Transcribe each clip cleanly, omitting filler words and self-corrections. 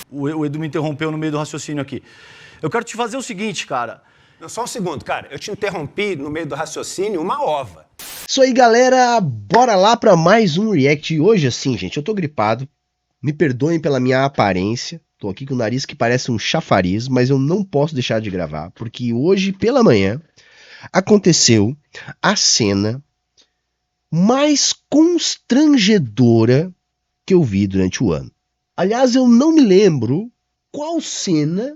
O Edu me interrompeu no meio do raciocínio aqui. Eu quero te fazer o seguinte, cara. Não, só um segundo, cara. Eu te interrompi no meio do raciocínio uma ova. Isso aí, galera. Bora lá pra mais um react. E hoje, assim, gente, eu tô gripado. Me perdoem pela minha aparência. Tô aqui com o nariz que parece um chafariz, mas eu não posso deixar de gravar, porque hoje, pela manhã, aconteceu a cena mais constrangedora que eu vi durante o ano. Aliás, eu não me lembro qual cena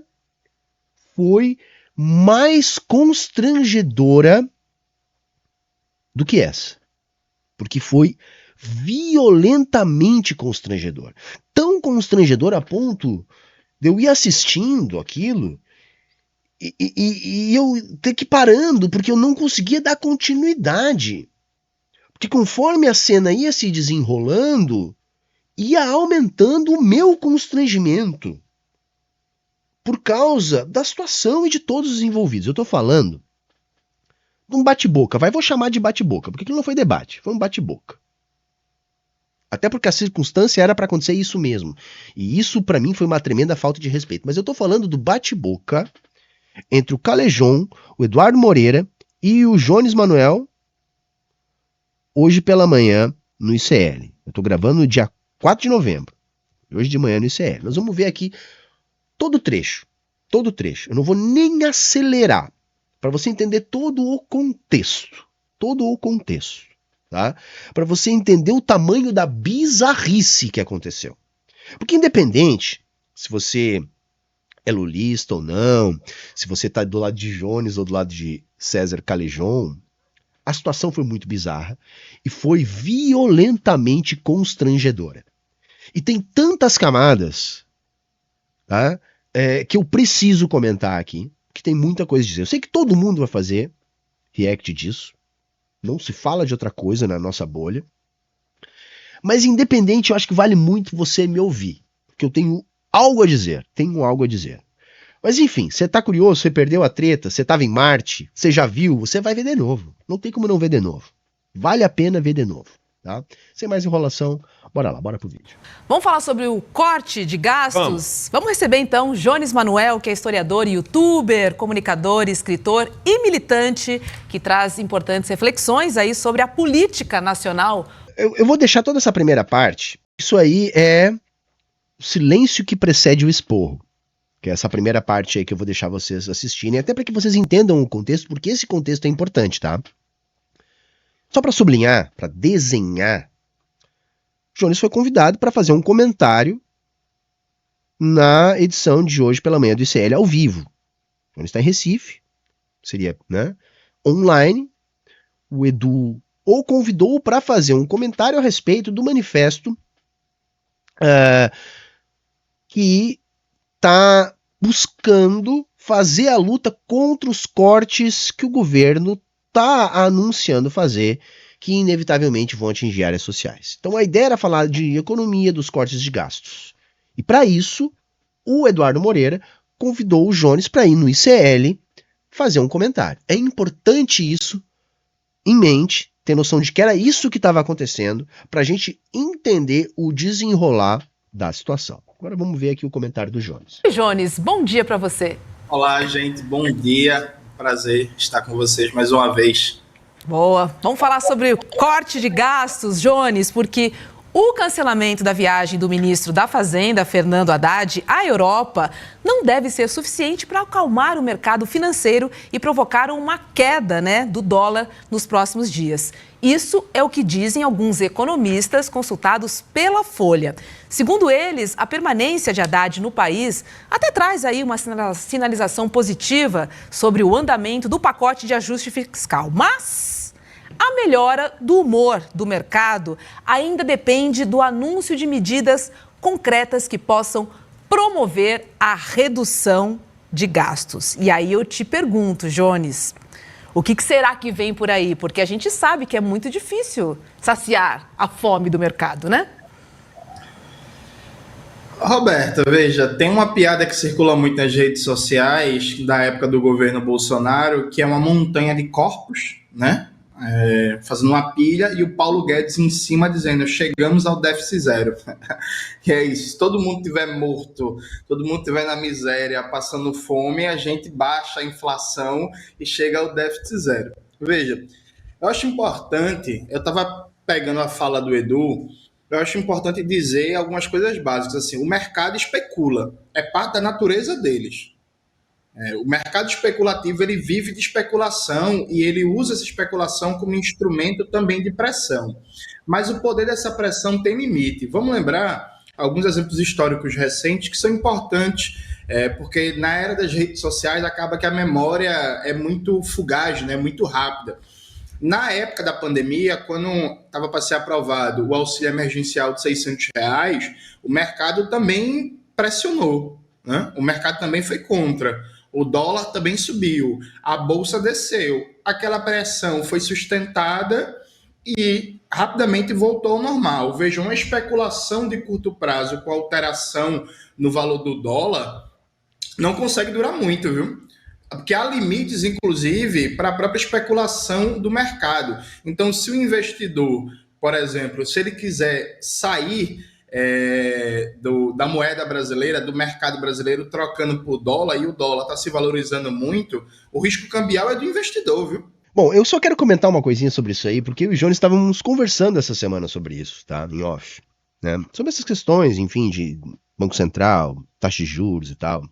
foi mais constrangedora do que essa. Porque foi violentamente constrangedor. Tão constrangedor a ponto de eu ir assistindo aquilo e eu ter que ir parando, porque eu não conseguia dar continuidade. Porque conforme a cena ia se desenrolando, ia aumentando o meu constrangimento por causa da situação e de todos os envolvidos. Eu tô falando de um bate-boca. Vou chamar de bate-boca, porque aquilo não foi debate, foi um bate-boca. Até porque a circunstância era para acontecer isso mesmo. E isso para mim foi uma tremenda falta de respeito. Mas eu tô falando do bate-boca entre o Calejón, o Eduardo Moreira e o Jones Manuel hoje pela manhã no ICL. Eu tô gravando no dia 4 de novembro. Hoje de manhã no ICL. Nós vamos ver aqui todo o trecho. Todo o trecho. Eu não vou nem acelerar para você entender todo o contexto. Todo o contexto. Tá? Para você entender o tamanho da bizarrice que aconteceu. Porque independente se você é lulista ou não, se você está do lado de Jones ou do lado de César Calejón, a situação foi muito bizarra e foi violentamente constrangedora. E tem tantas camadas, tá? Que eu preciso comentar aqui, que tem muita coisa a dizer. Eu sei que todo mundo vai fazer react disso. Não se fala de outra coisa na nossa bolha. Mas independente, eu acho que vale muito você me ouvir. Porque eu tenho algo a dizer. Tenho algo a dizer. Mas enfim, você tá curioso, você perdeu a treta, você tava em Marte, você já viu, você vai ver de novo. Não tem como não ver de novo. Vale a pena ver de novo. Tá? Sem mais enrolação, bora lá, bora pro vídeo. Vamos falar sobre o corte de gastos? Vamos receber então Jones Manuel, que é historiador, youtuber, comunicador, escritor e militante, que traz importantes reflexões aí sobre a política nacional. Eu vou deixar toda essa primeira parte. Isso aí é o silêncio que precede o esporro. Que é essa primeira parte aí que eu vou deixar vocês assistirem, até para que vocês entendam o contexto, porque esse contexto é importante, tá? Só para sublinhar, para desenhar, Jones foi convidado para fazer um comentário na edição de hoje pela manhã do ICL ao vivo. Jones está em Recife, seria, né, online. O Edu o convidou para fazer um comentário a respeito do manifesto que está buscando fazer a luta contra os cortes que o governo está anunciando fazer, que inevitavelmente vão atingir áreas sociais. Então a ideia era falar de economia, dos cortes de gastos. E para isso, o Eduardo Moreira convidou o Jones para ir no ICL fazer um comentário. É importante isso em mente, ter noção de que era isso que estava acontecendo, para a gente entender o desenrolar da situação. Agora vamos ver aqui o comentário do Jones. Jones, bom dia para você. Olá, gente, bom dia. Prazer estar com vocês mais uma vez. Boa. Vamos falar sobre o corte de gastos, Jones, porque o cancelamento da viagem do ministro da Fazenda, Fernando Haddad, à Europa não deve ser suficiente para acalmar o mercado financeiro e provocar uma queda, do dólar nos próximos dias. Isso é o que dizem alguns economistas consultados pela Folha. Segundo eles, a permanência de Haddad no país até traz aí uma sinalização positiva sobre o andamento do pacote de ajuste fiscal. Mas a melhora do humor do mercado ainda depende do anúncio de medidas concretas que possam promover a redução de gastos. E aí eu te pergunto, Jones, o que será que vem por aí? Porque a gente sabe que é muito difícil saciar a fome do mercado, né? Roberta, veja, tem uma piada que circula muito nas redes sociais da época do governo Bolsonaro, que é uma montanha de corpos, né? fazendo uma pilha, e o Paulo Guedes em cima dizendo: chegamos ao déficit zero. E é isso, se todo mundo estiver morto, todo mundo estiver na miséria, passando fome, a gente baixa a inflação e chega ao déficit zero. Veja, eu acho importante, eu estava pegando a fala do Edu, eu acho importante dizer algumas coisas básicas. Assim, o mercado especula, é parte da natureza deles. O mercado especulativo, ele vive de especulação e ele usa essa especulação como instrumento também de pressão. Mas o poder dessa pressão tem limite. Vamos lembrar alguns exemplos históricos recentes que são importantes, porque na era das redes sociais acaba que a memória é muito fugaz, né, muito rápida. Na época da pandemia, quando estava para ser aprovado o auxílio emergencial de R$600, o mercado também pressionou, né? O mercado também foi contra. O dólar também subiu, a bolsa desceu. Aquela pressão foi sustentada e rapidamente voltou ao normal. Vejam, uma especulação de curto prazo com alteração no valor do dólar não consegue durar muito, viu? Porque há limites, inclusive, para a própria especulação do mercado. Então, se o investidor, por exemplo, se ele quiser sair da moeda brasileira, do mercado brasileiro, trocando por dólar, e o dólar está se valorizando muito, o risco cambial é do investidor, viu? Bom, eu só quero comentar uma coisinha sobre isso aí, porque eu e o Jones estávamos conversando essa semana sobre isso, tá? Em off, né? Sobre essas questões, enfim, de Banco Central, taxa de juros e tal.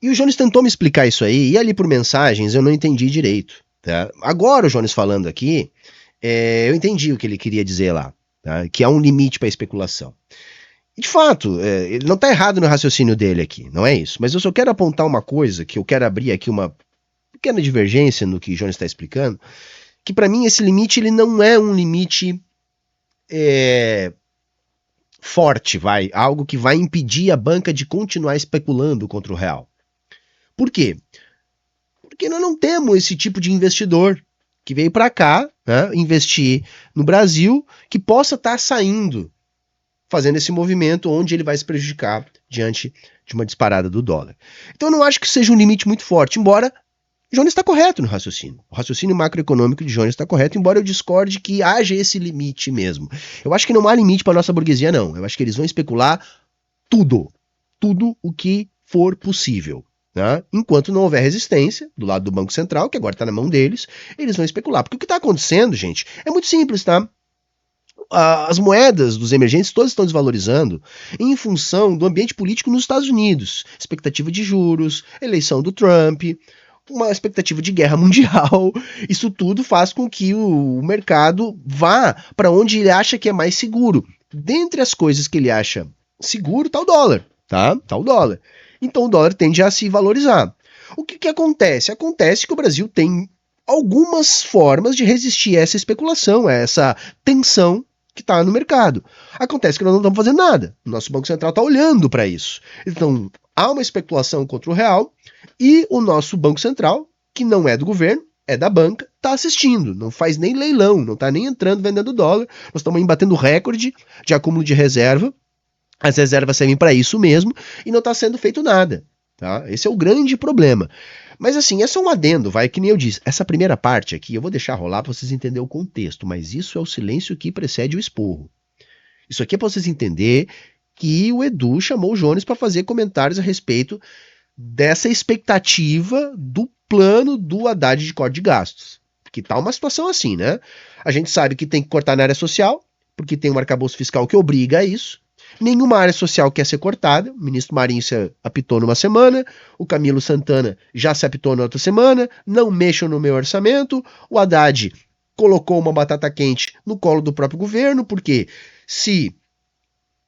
E o Jones tentou me explicar isso aí, e ali por mensagens eu não entendi direito, tá? Agora o Jones falando aqui, eu entendi o que ele queria dizer lá, tá? Que há um limite para a especulação. E de fato, ele não está errado no raciocínio dele aqui, não é isso. Mas eu só quero apontar uma coisa, que eu quero abrir aqui uma pequena divergência no que o Jones está explicando, que para mim esse limite ele não é um limite forte, algo que vai impedir a banca de continuar especulando contra o real. Por quê? Porque nós não temos esse tipo de investidor que veio para cá, né, investir no Brasil, que possa estar saindo, fazendo esse movimento onde ele vai se prejudicar diante de uma disparada do dólar. Então eu não acho que seja um limite muito forte, embora Jones está correto no raciocínio. O raciocínio macroeconômico de Jones está correto, embora eu discorde que haja esse limite mesmo. Eu acho que não há limite para a nossa burguesia, não. Eu acho que eles vão especular tudo o que for possível. Né? Enquanto não houver resistência do lado do Banco Central, que agora está na mão deles, eles vão especular. Porque o que está acontecendo, gente, é muito simples, tá? As moedas dos emergentes todas estão desvalorizando em função do ambiente político nos Estados Unidos. Expectativa de juros, eleição do Trump, uma expectativa de guerra mundial. Isso tudo faz com que o mercado vá para onde ele acha que é mais seguro. Dentre as coisas que ele acha seguro está o dólar, tá? Tá o dólar. Então o dólar tende a se valorizar. O que acontece? Acontece que o Brasil tem algumas formas de resistir a essa especulação, a essa tensão que está no mercado. Acontece que nós não estamos fazendo nada. O nosso Banco Central está olhando para isso. Então há uma especulação contra o real e o nosso Banco Central, que não é do governo, é da banca, está assistindo. Não faz nem leilão, não está nem entrando vendendo dólar. Nós estamos batendo recorde de acúmulo de reserva. As reservas servem para isso mesmo e não está sendo feito nada. Tá? Esse é o grande problema. Mas assim, é só um adendo, que nem eu disse. Essa primeira parte aqui eu vou deixar rolar para vocês entenderem o contexto, mas isso é o silêncio que precede o esporro. Isso aqui é para vocês entenderem que o Edu chamou o Jones para fazer comentários a respeito dessa expectativa do plano do Haddad de corte de gastos. Que tá uma situação assim, né? A gente sabe que tem que cortar na área social, porque tem um arcabouço fiscal que obriga a isso. Nenhuma área social quer ser cortada. O ministro Marinho se apitou numa semana, o Camilo Santana já se apitou na outra semana, não mexam no meu orçamento. O Haddad colocou uma batata quente no colo do próprio governo, porque se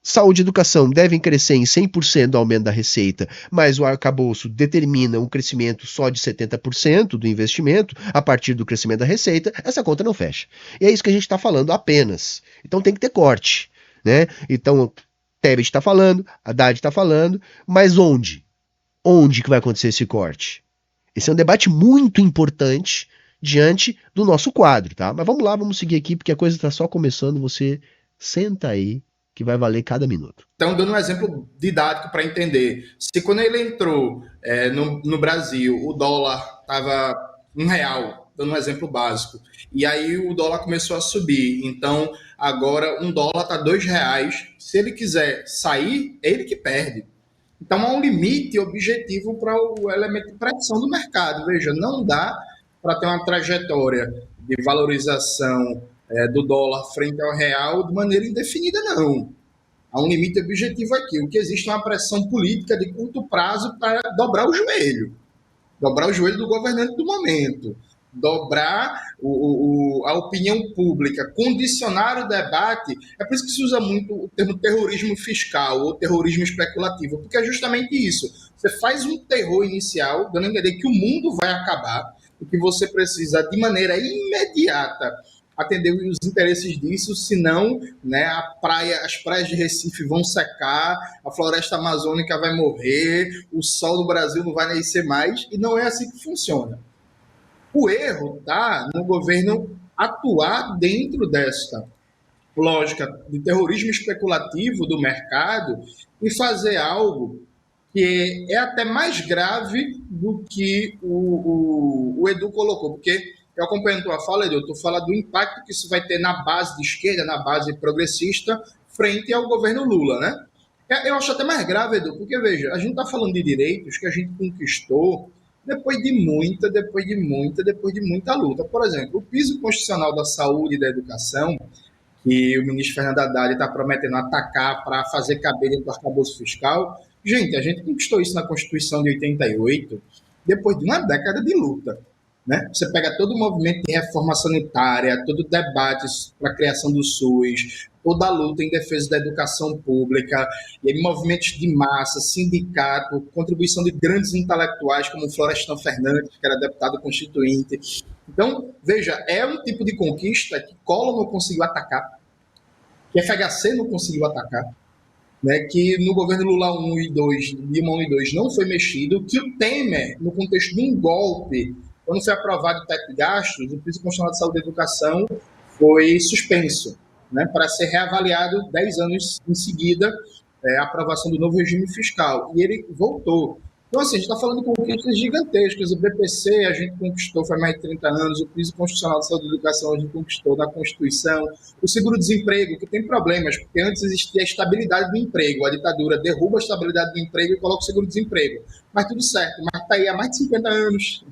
saúde e educação devem crescer em 100% do aumento da receita, mas o arcabouço determina um crescimento só de 70% do investimento a partir do crescimento da receita, essa conta não fecha. E é isso que a gente está falando apenas. Então tem que ter corte, né? Então Tebet está falando, Haddad está falando, mas onde? Onde que vai acontecer esse corte? Esse é um debate muito importante diante do nosso quadro, tá? Mas vamos lá, vamos seguir aqui, porque a coisa está só começando, você senta aí, que vai valer cada minuto. Então, dando um exemplo didático para entender, se quando ele entrou no Brasil, o dólar estava R$1, dando um exemplo básico. E aí o dólar começou a subir. Então, agora um dólar está R$2. Se ele quiser sair, é ele que perde. Então, há um limite objetivo para o elemento de pressão do mercado. Veja, não dá para ter uma trajetória de valorização do dólar frente ao real de maneira indefinida, não. Há um limite objetivo aqui. O que existe é uma pressão política de curto prazo para dobrar o joelho do governante do momento, dobrar a opinião pública, condicionar o debate. É por isso que se usa muito o termo terrorismo fiscal ou terrorismo especulativo, porque é justamente isso. Você faz um terror inicial, dando a entender que o mundo vai acabar e que você precisa, de maneira imediata, atender os interesses disso, senão, né, as praias de Recife vão secar, a floresta amazônica vai morrer, o sol do Brasil não vai nascer mais, e não é assim que funciona. O erro está no governo atuar dentro desta lógica de terrorismo especulativo do mercado e fazer algo que é até mais grave do que o Edu colocou, porque eu acompanho a tua fala, Edu, tu fala do impacto que isso vai ter na base de esquerda, na base progressista, frente ao governo Lula, né? Eu acho até mais grave, Edu, porque, veja, a gente está falando de direitos que a gente conquistou depois de muita luta. Por exemplo, o piso constitucional da saúde e da educação, que o ministro Fernando Haddad está prometendo atacar para fazer caber dentro do arcabouço fiscal, gente, a gente conquistou isso na Constituição de 88, depois de uma década de luta. Né? Você pega todo o movimento de reforma sanitária, todo o debate para a criação do SUS, toda a luta em defesa da educação pública, e aí movimentos de massa, sindicato, contribuição de grandes intelectuais como Florestan Fernandes, que era deputado constituinte. Então, veja, é um tipo de conquista que Collor não conseguiu atacar, que FHC não conseguiu atacar, né? Que no governo Lula 1 e 2, Dilma 1 e 2 não foi mexido, que o Temer, no contexto de um golpe, quando foi aprovado o teto de gastos, o piso constitucional de saúde e educação foi suspenso, né, para ser reavaliado 10 anos em seguida, a aprovação do novo regime fiscal. E ele voltou. Então, assim, a gente está falando de conquistas gigantescas. O BPC a gente conquistou faz mais de 30 anos, o piso constitucional de saúde e educação a gente conquistou na Constituição, o seguro-desemprego, que tem problemas, porque antes existia a estabilidade do emprego, a ditadura derruba a estabilidade do emprego e coloca o seguro-desemprego. Mas tudo certo, mas está aí há mais de 50 anos.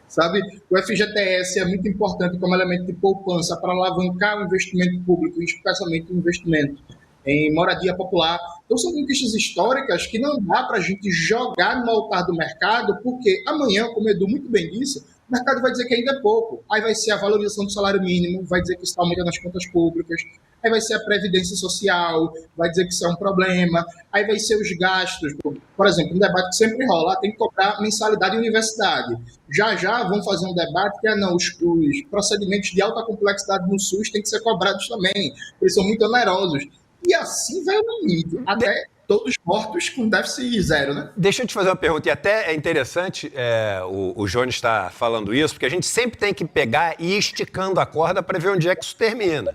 Sabe? O FGTS é muito importante como elemento de poupança para alavancar o investimento público, especialmente o investimento em moradia popular. Então, são conquistas históricas que não dá para a gente jogar no altar do mercado, porque amanhã, como o Edu muito bem disse, o mercado vai dizer que ainda é pouco. Aí vai ser a valorização do salário mínimo, vai dizer que isso está aumentando as contas públicas, aí vai ser a previdência social, vai dizer que isso é um problema, aí vai ser os gastos. Por exemplo, um debate que sempre rola, tem que cobrar mensalidade em universidade. Já vão fazer um debate que os procedimentos de alta complexidade no SUS têm que ser cobrados também, eles são muito onerosos. E assim vai o limite, até todos mortos com déficit zero, né? Deixa eu te fazer uma pergunta, e até é interessante o Jones está falando isso, porque a gente sempre tem que pegar e ir esticando a corda para ver onde é que isso termina.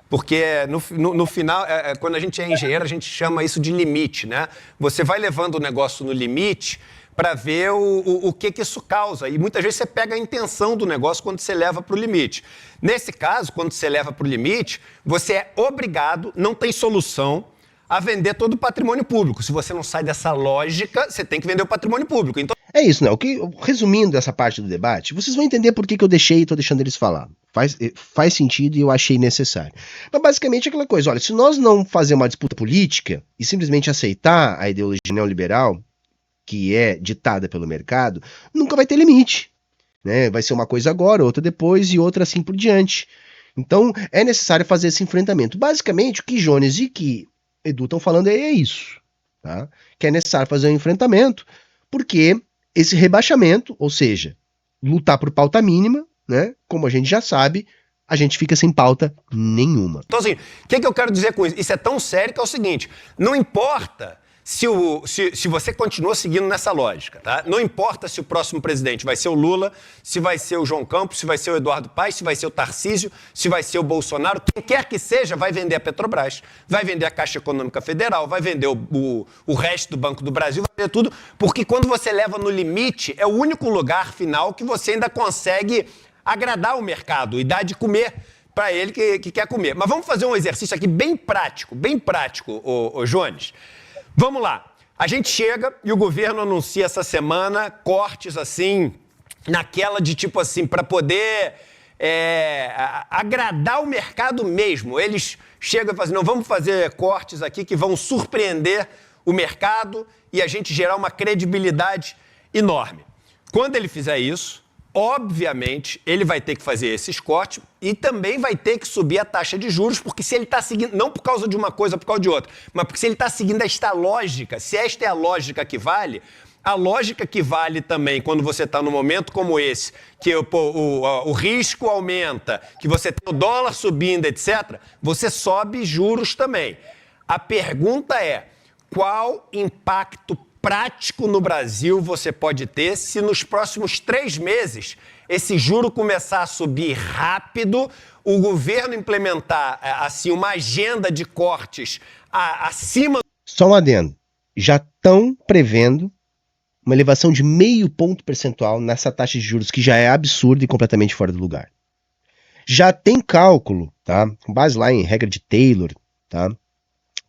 Porque no final, quando a gente é engenheiro, a gente chama isso de limite, né? Você vai levando o negócio no limite para ver o que isso causa. E muitas vezes você pega a intenção do negócio quando você leva para o limite. Nesse caso, quando você leva para o limite, você é obrigado, não tem solução, a vender todo o patrimônio público. Se você não sai dessa lógica, você tem que vender o patrimônio público. Então... É isso, né? Resumindo essa parte do debate, vocês vão entender por que eu deixei e estou deixando eles falar. Faz sentido e eu achei necessário. Mas basicamente é aquela coisa, olha, se nós não fazer uma disputa política e simplesmente aceitar a ideologia neoliberal, que é ditada pelo mercado, nunca vai ter limite. Né? Vai ser uma coisa agora, outra depois e outra assim por diante. Então é necessário fazer esse enfrentamento. Basicamente o que Jones e que Edu estão falando é isso. Tá? Que é necessário fazer um enfrentamento porque esse rebaixamento, ou seja, lutar por pauta mínima, né? Como a gente já sabe, a gente fica sem pauta nenhuma. Então assim, o que eu quero dizer com isso? Isso é tão sério que é o seguinte, não importa se você continua seguindo nessa lógica, tá? Não importa se o próximo presidente vai ser o Lula, se vai ser o João Campos, se vai ser o Eduardo Paes, se vai ser o Tarcísio, se vai ser o Bolsonaro, quem quer que seja vai vender a Petrobras, vai vender a Caixa Econômica Federal, vai vender o resto do Banco do Brasil, vai vender tudo, porque quando você leva no limite, é o único lugar final que você ainda consegue agradar o mercado e dar de comer para ele que quer comer. Mas vamos fazer um exercício aqui bem prático, ô Jones. Vamos lá. A gente chega e o governo anuncia essa semana cortes assim, naquela de tipo assim, para poder agradar o mercado mesmo. Eles chegam e falam assim, não, vamos fazer cortes aqui que vão surpreender o mercado e a gente gerar uma credibilidade enorme. Quando ele fizer isso, obviamente, ele vai ter que fazer esses cortes e também vai ter que subir a taxa de juros, porque se ele está seguindo, não por causa de uma coisa, por causa de outra, mas porque se ele está seguindo esta lógica, se esta é a lógica que vale, a lógica que vale também quando você está num momento como esse, que o risco aumenta, que você tem o dólar subindo, etc., você sobe juros também. A pergunta é, qual impacto prático no Brasil você pode ter se nos próximos 3 meses esse juro começar a subir rápido, o governo implementar assim uma agenda de cortes acima... Só um adendo. Já estão prevendo uma elevação de 0,5 ponto percentual nessa taxa de juros, que já é absurda e completamente fora do lugar. Já tem cálculo, tá? Com base lá em regra de Taylor, tá?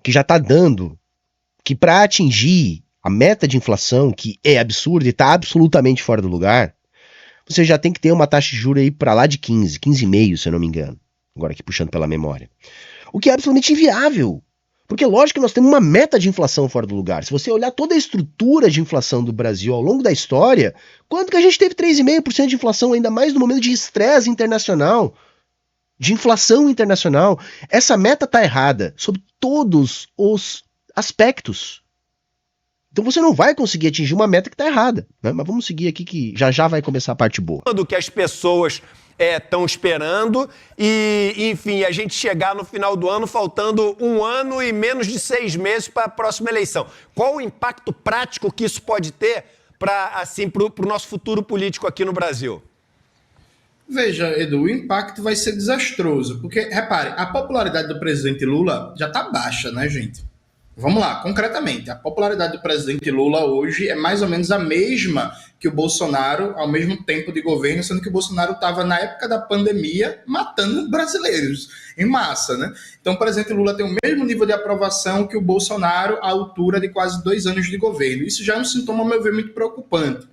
Que já está dando que para atingir a meta de inflação, que é absurda e está absolutamente fora do lugar, você já tem que ter uma taxa de juros aí para lá de 15,5, se eu não me engano. Agora aqui puxando pela memória. O que é absolutamente inviável. Porque lógico que nós temos uma meta de inflação fora do lugar. Se você olhar toda a estrutura de inflação do Brasil ao longo da história, quando que a gente teve 3,5% de inflação, ainda mais no momento de estresse internacional, de inflação internacional? Essa meta está errada sob todos os aspectos. Então você não vai conseguir atingir uma meta que está errada, né? Mas vamos seguir aqui que já vai começar a parte boa. Do que as pessoas estão esperando e, enfim, a gente chegar no final do ano faltando 1 ano e menos de 6 meses para a próxima eleição. Qual o impacto prático que isso pode ter para o nosso futuro político aqui no Brasil? Veja, Edu, o impacto vai ser desastroso, porque, repare, a popularidade do presidente Lula já está baixa, né, gente? Vamos lá, concretamente, a popularidade do presidente Lula hoje é mais ou menos a mesma que o Bolsonaro ao mesmo tempo de governo, sendo que o Bolsonaro estava na época da pandemia matando brasileiros em massa, né? Então o presidente Lula tem o mesmo nível de aprovação que o Bolsonaro à altura de quase 2 anos de governo. Isso já é um sintoma, ao meu ver, muito preocupante.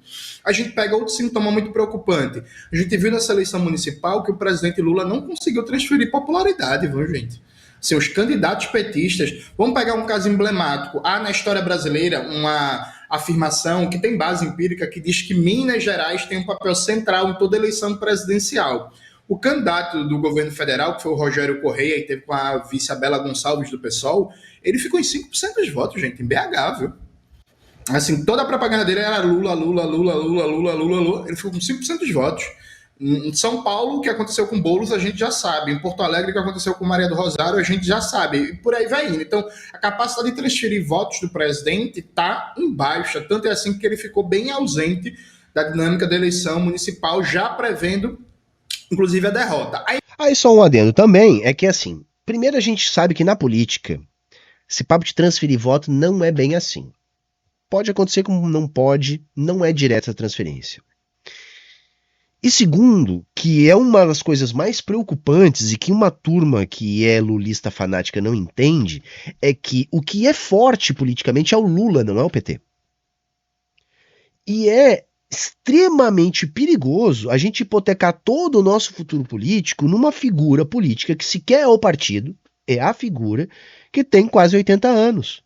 A gente pega outro sintoma muito preocupante. A gente viu nessa eleição municipal que o presidente Lula não conseguiu transferir popularidade, viu, gente? Assim, os candidatos petistas, vamos pegar um caso emblemático. Há na história brasileira uma afirmação que tem base empírica que diz que Minas Gerais tem um papel central em toda eleição presidencial. O candidato do governo federal, que foi o Rogério Correia, e teve com a vice Bela Gonçalves do PSOL, ele ficou em 5% dos votos, gente, em BH, viu? Assim, toda a propaganda dele era Lula, Lula, Lula, Lula, Lula, Lula, Lula. Ele ficou com 5% dos votos. Em São Paulo, o que aconteceu com Boulos, a gente já sabe. Em Porto Alegre, o que aconteceu com Maria do Rosário, a gente já sabe. E por aí vai indo. Então, a capacidade de transferir votos do presidente está em baixa. Tanto é assim que ele ficou bem ausente da dinâmica da eleição municipal, já prevendo, inclusive, a derrota. Aí só um adendo também, é que assim, primeiro a gente sabe que na política, esse papo de transferir voto não é bem assim. Pode acontecer como não pode, não é direta a transferência. E segundo, que é uma das coisas mais preocupantes e que uma turma que é lulista fanática não entende, é que o que é forte politicamente é o Lula, não é o PT. E é extremamente perigoso a gente hipotecar todo o nosso futuro político numa figura política que sequer é o partido, é a figura que tem quase 80 anos.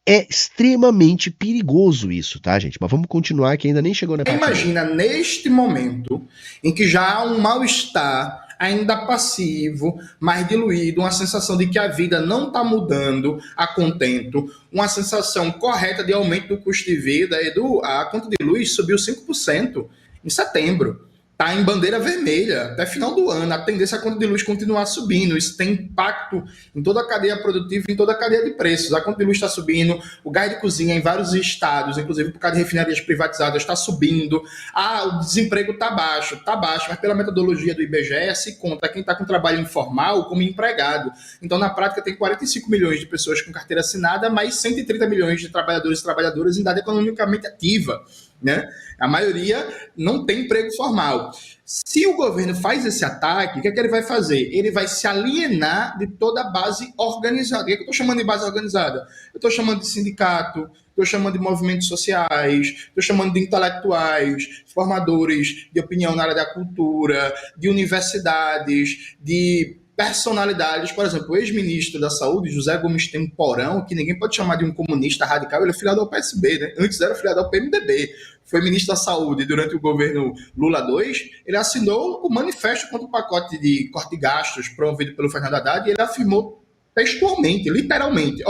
É extremamente perigoso isso, tá, gente? Mas vamos continuar, que ainda nem chegou na parte. Imagina, neste momento, em que já há um mal-estar, ainda passivo, mais diluído, uma sensação de que a vida não está mudando a contento, uma sensação correta de aumento do custo de vida. Edu, a conta de luz subiu 5% em setembro. Está em bandeira vermelha até final do ano. A tendência é a conta de luz continuar subindo. Isso tem impacto em toda a cadeia produtiva, em toda a cadeia de preços. A conta de luz está subindo, o gás de cozinha em vários estados, inclusive por causa de refinarias privatizadas, está subindo. O desemprego está baixo, mas pela metodologia do IBGE se conta quem está com trabalho informal como empregado. Então, na prática, tem 45 milhões de pessoas com carteira assinada, mais 130 milhões de trabalhadores e trabalhadoras em idade economicamente ativa. né? A maioria não tem emprego formal. Se o governo faz esse ataque, o que é que ele vai fazer? Ele vai se alienar de toda a base organizada. O que é que eu estou chamando de base organizada? Eu estou chamando de sindicato, estou chamando de movimentos sociais, estou chamando de intelectuais, formadores de opinião na área da cultura, de universidades, de personalidades. Por exemplo, o ex-ministro da Saúde, José Gomes Temporão, que ninguém pode chamar de um comunista radical, ele é filiado ao PSB, né? Antes era filiado ao PMDB. Foi ministro da Saúde durante o governo Lula II, ele assinou o manifesto contra o pacote de corte de gastos promovido pelo Fernando Haddad, e ele afirmou textualmente, literalmente,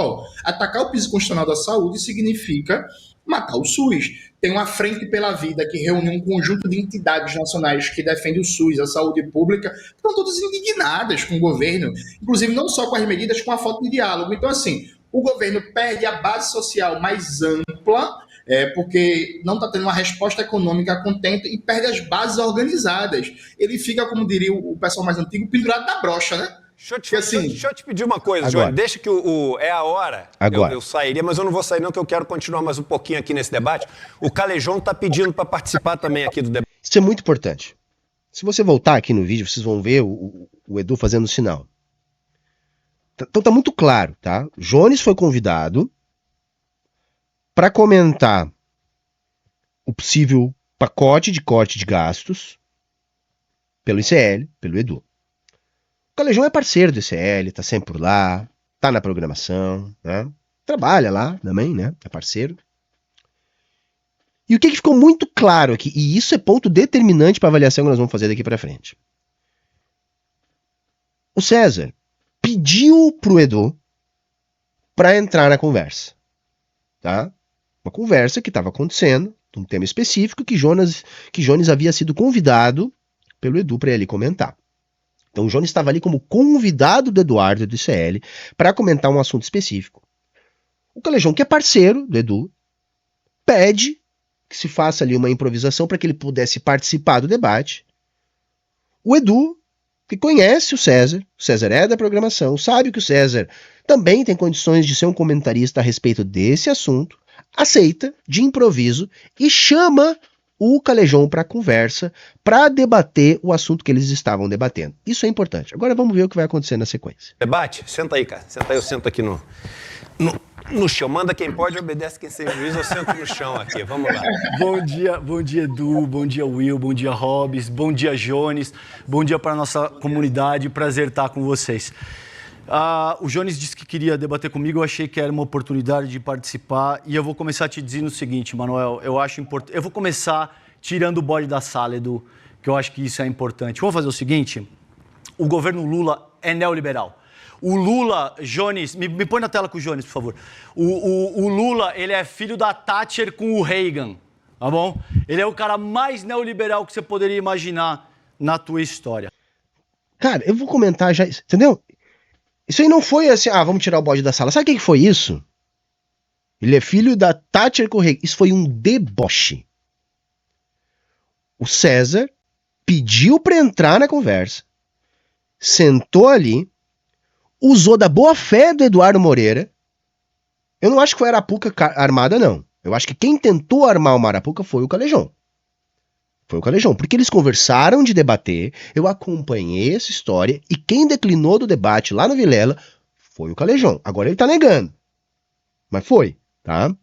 atacar o piso constitucional da saúde significa matar o SUS. Tem uma Frente pela Vida que reúne um conjunto de entidades nacionais que defendem o SUS, a saúde pública, que estão todas indignadas com o governo, inclusive não só com as medidas, com a falta de diálogo. Então, assim, o governo perde a base social mais ampla, porque não está tendo uma resposta econômica contente, e perde as bases organizadas. Ele fica, como diria o pessoal mais antigo, pendurado na brocha, né? Deixa eu te pedir uma coisa, Agora. Johnny. Deixa que é a hora. Agora. Eu sairia, mas eu não vou sair não, que eu quero continuar mais um pouquinho aqui nesse debate. O Calejão está pedindo para participar também aqui do debate. Isso é muito importante. Se você voltar aqui no vídeo, vocês vão ver o Edu fazendo o sinal. Então tá muito claro, tá? Jones foi convidado para comentar o possível pacote de corte de gastos pelo ICL, pelo Edu. O Calejão é parceiro do ICL, tá sempre por lá, tá na programação, né? Trabalha lá também, né? É parceiro. E o que ficou muito claro aqui, e isso é ponto determinante para a avaliação que nós vamos fazer daqui para frente. O César pediu pro Edu para entrar na conversa, tá? Uma conversa que estava acontecendo, um tema específico que Jones havia sido convidado pelo Edu para ele comentar. Então o Jones estava ali como convidado do Eduardo e do ICL para comentar um assunto específico. O Calejão, que é parceiro do Edu, pede que se faça ali uma improvisação para que ele pudesse participar do debate. O Edu, que conhece o César é da programação, sabe que o César também tem condições de ser um comentarista a respeito desse assunto, aceita de improviso e chama o Calejão para conversa, para debater o assunto que eles estavam debatendo. Isso é importante. Agora vamos ver o que vai acontecer na sequência. Debate? Senta aí, cara. Senta aí, eu sento aqui no chão. Manda quem pode, obedece quem sem juízo, eu sento no chão aqui. Vamos lá. Bom dia, Edu, bom dia, Will, bom dia, Hobbs, bom dia, Jones, bom dia para a nossa comunidade, prazer estar com vocês. O Jones disse que queria debater comigo, eu achei que era uma oportunidade de participar, e eu vou começar te dizendo o seguinte, Manuel, eu acho importante, eu vou começar tirando o bode da sala, Edu, que eu acho que isso é importante. Vamos fazer o seguinte, o governo Lula é neoliberal. O Lula, Jones, me põe na tela com o Jones, por favor. O Lula, ele é filho da Thatcher com o Reagan, tá bom? Ele é o cara mais neoliberal que você poderia imaginar na tua história. Cara, eu vou comentar já, entendeu? Isso aí não foi assim, vamos tirar o bode da sala. Sabe o que foi isso? Ele é filho da Thatcher com o Reagan. Isso foi um deboche. O César pediu para entrar na conversa, sentou ali, usou da boa fé do Eduardo Moreira. Eu não acho que foi a Arapuca armada, não. Eu acho que quem tentou armar uma Arapuca foi o Calejão. Foi o Calejão, porque eles conversaram de debater, eu acompanhei essa história, e quem declinou do debate lá no Vilela foi o Calejão. Agora ele tá negando. Mas foi, tá?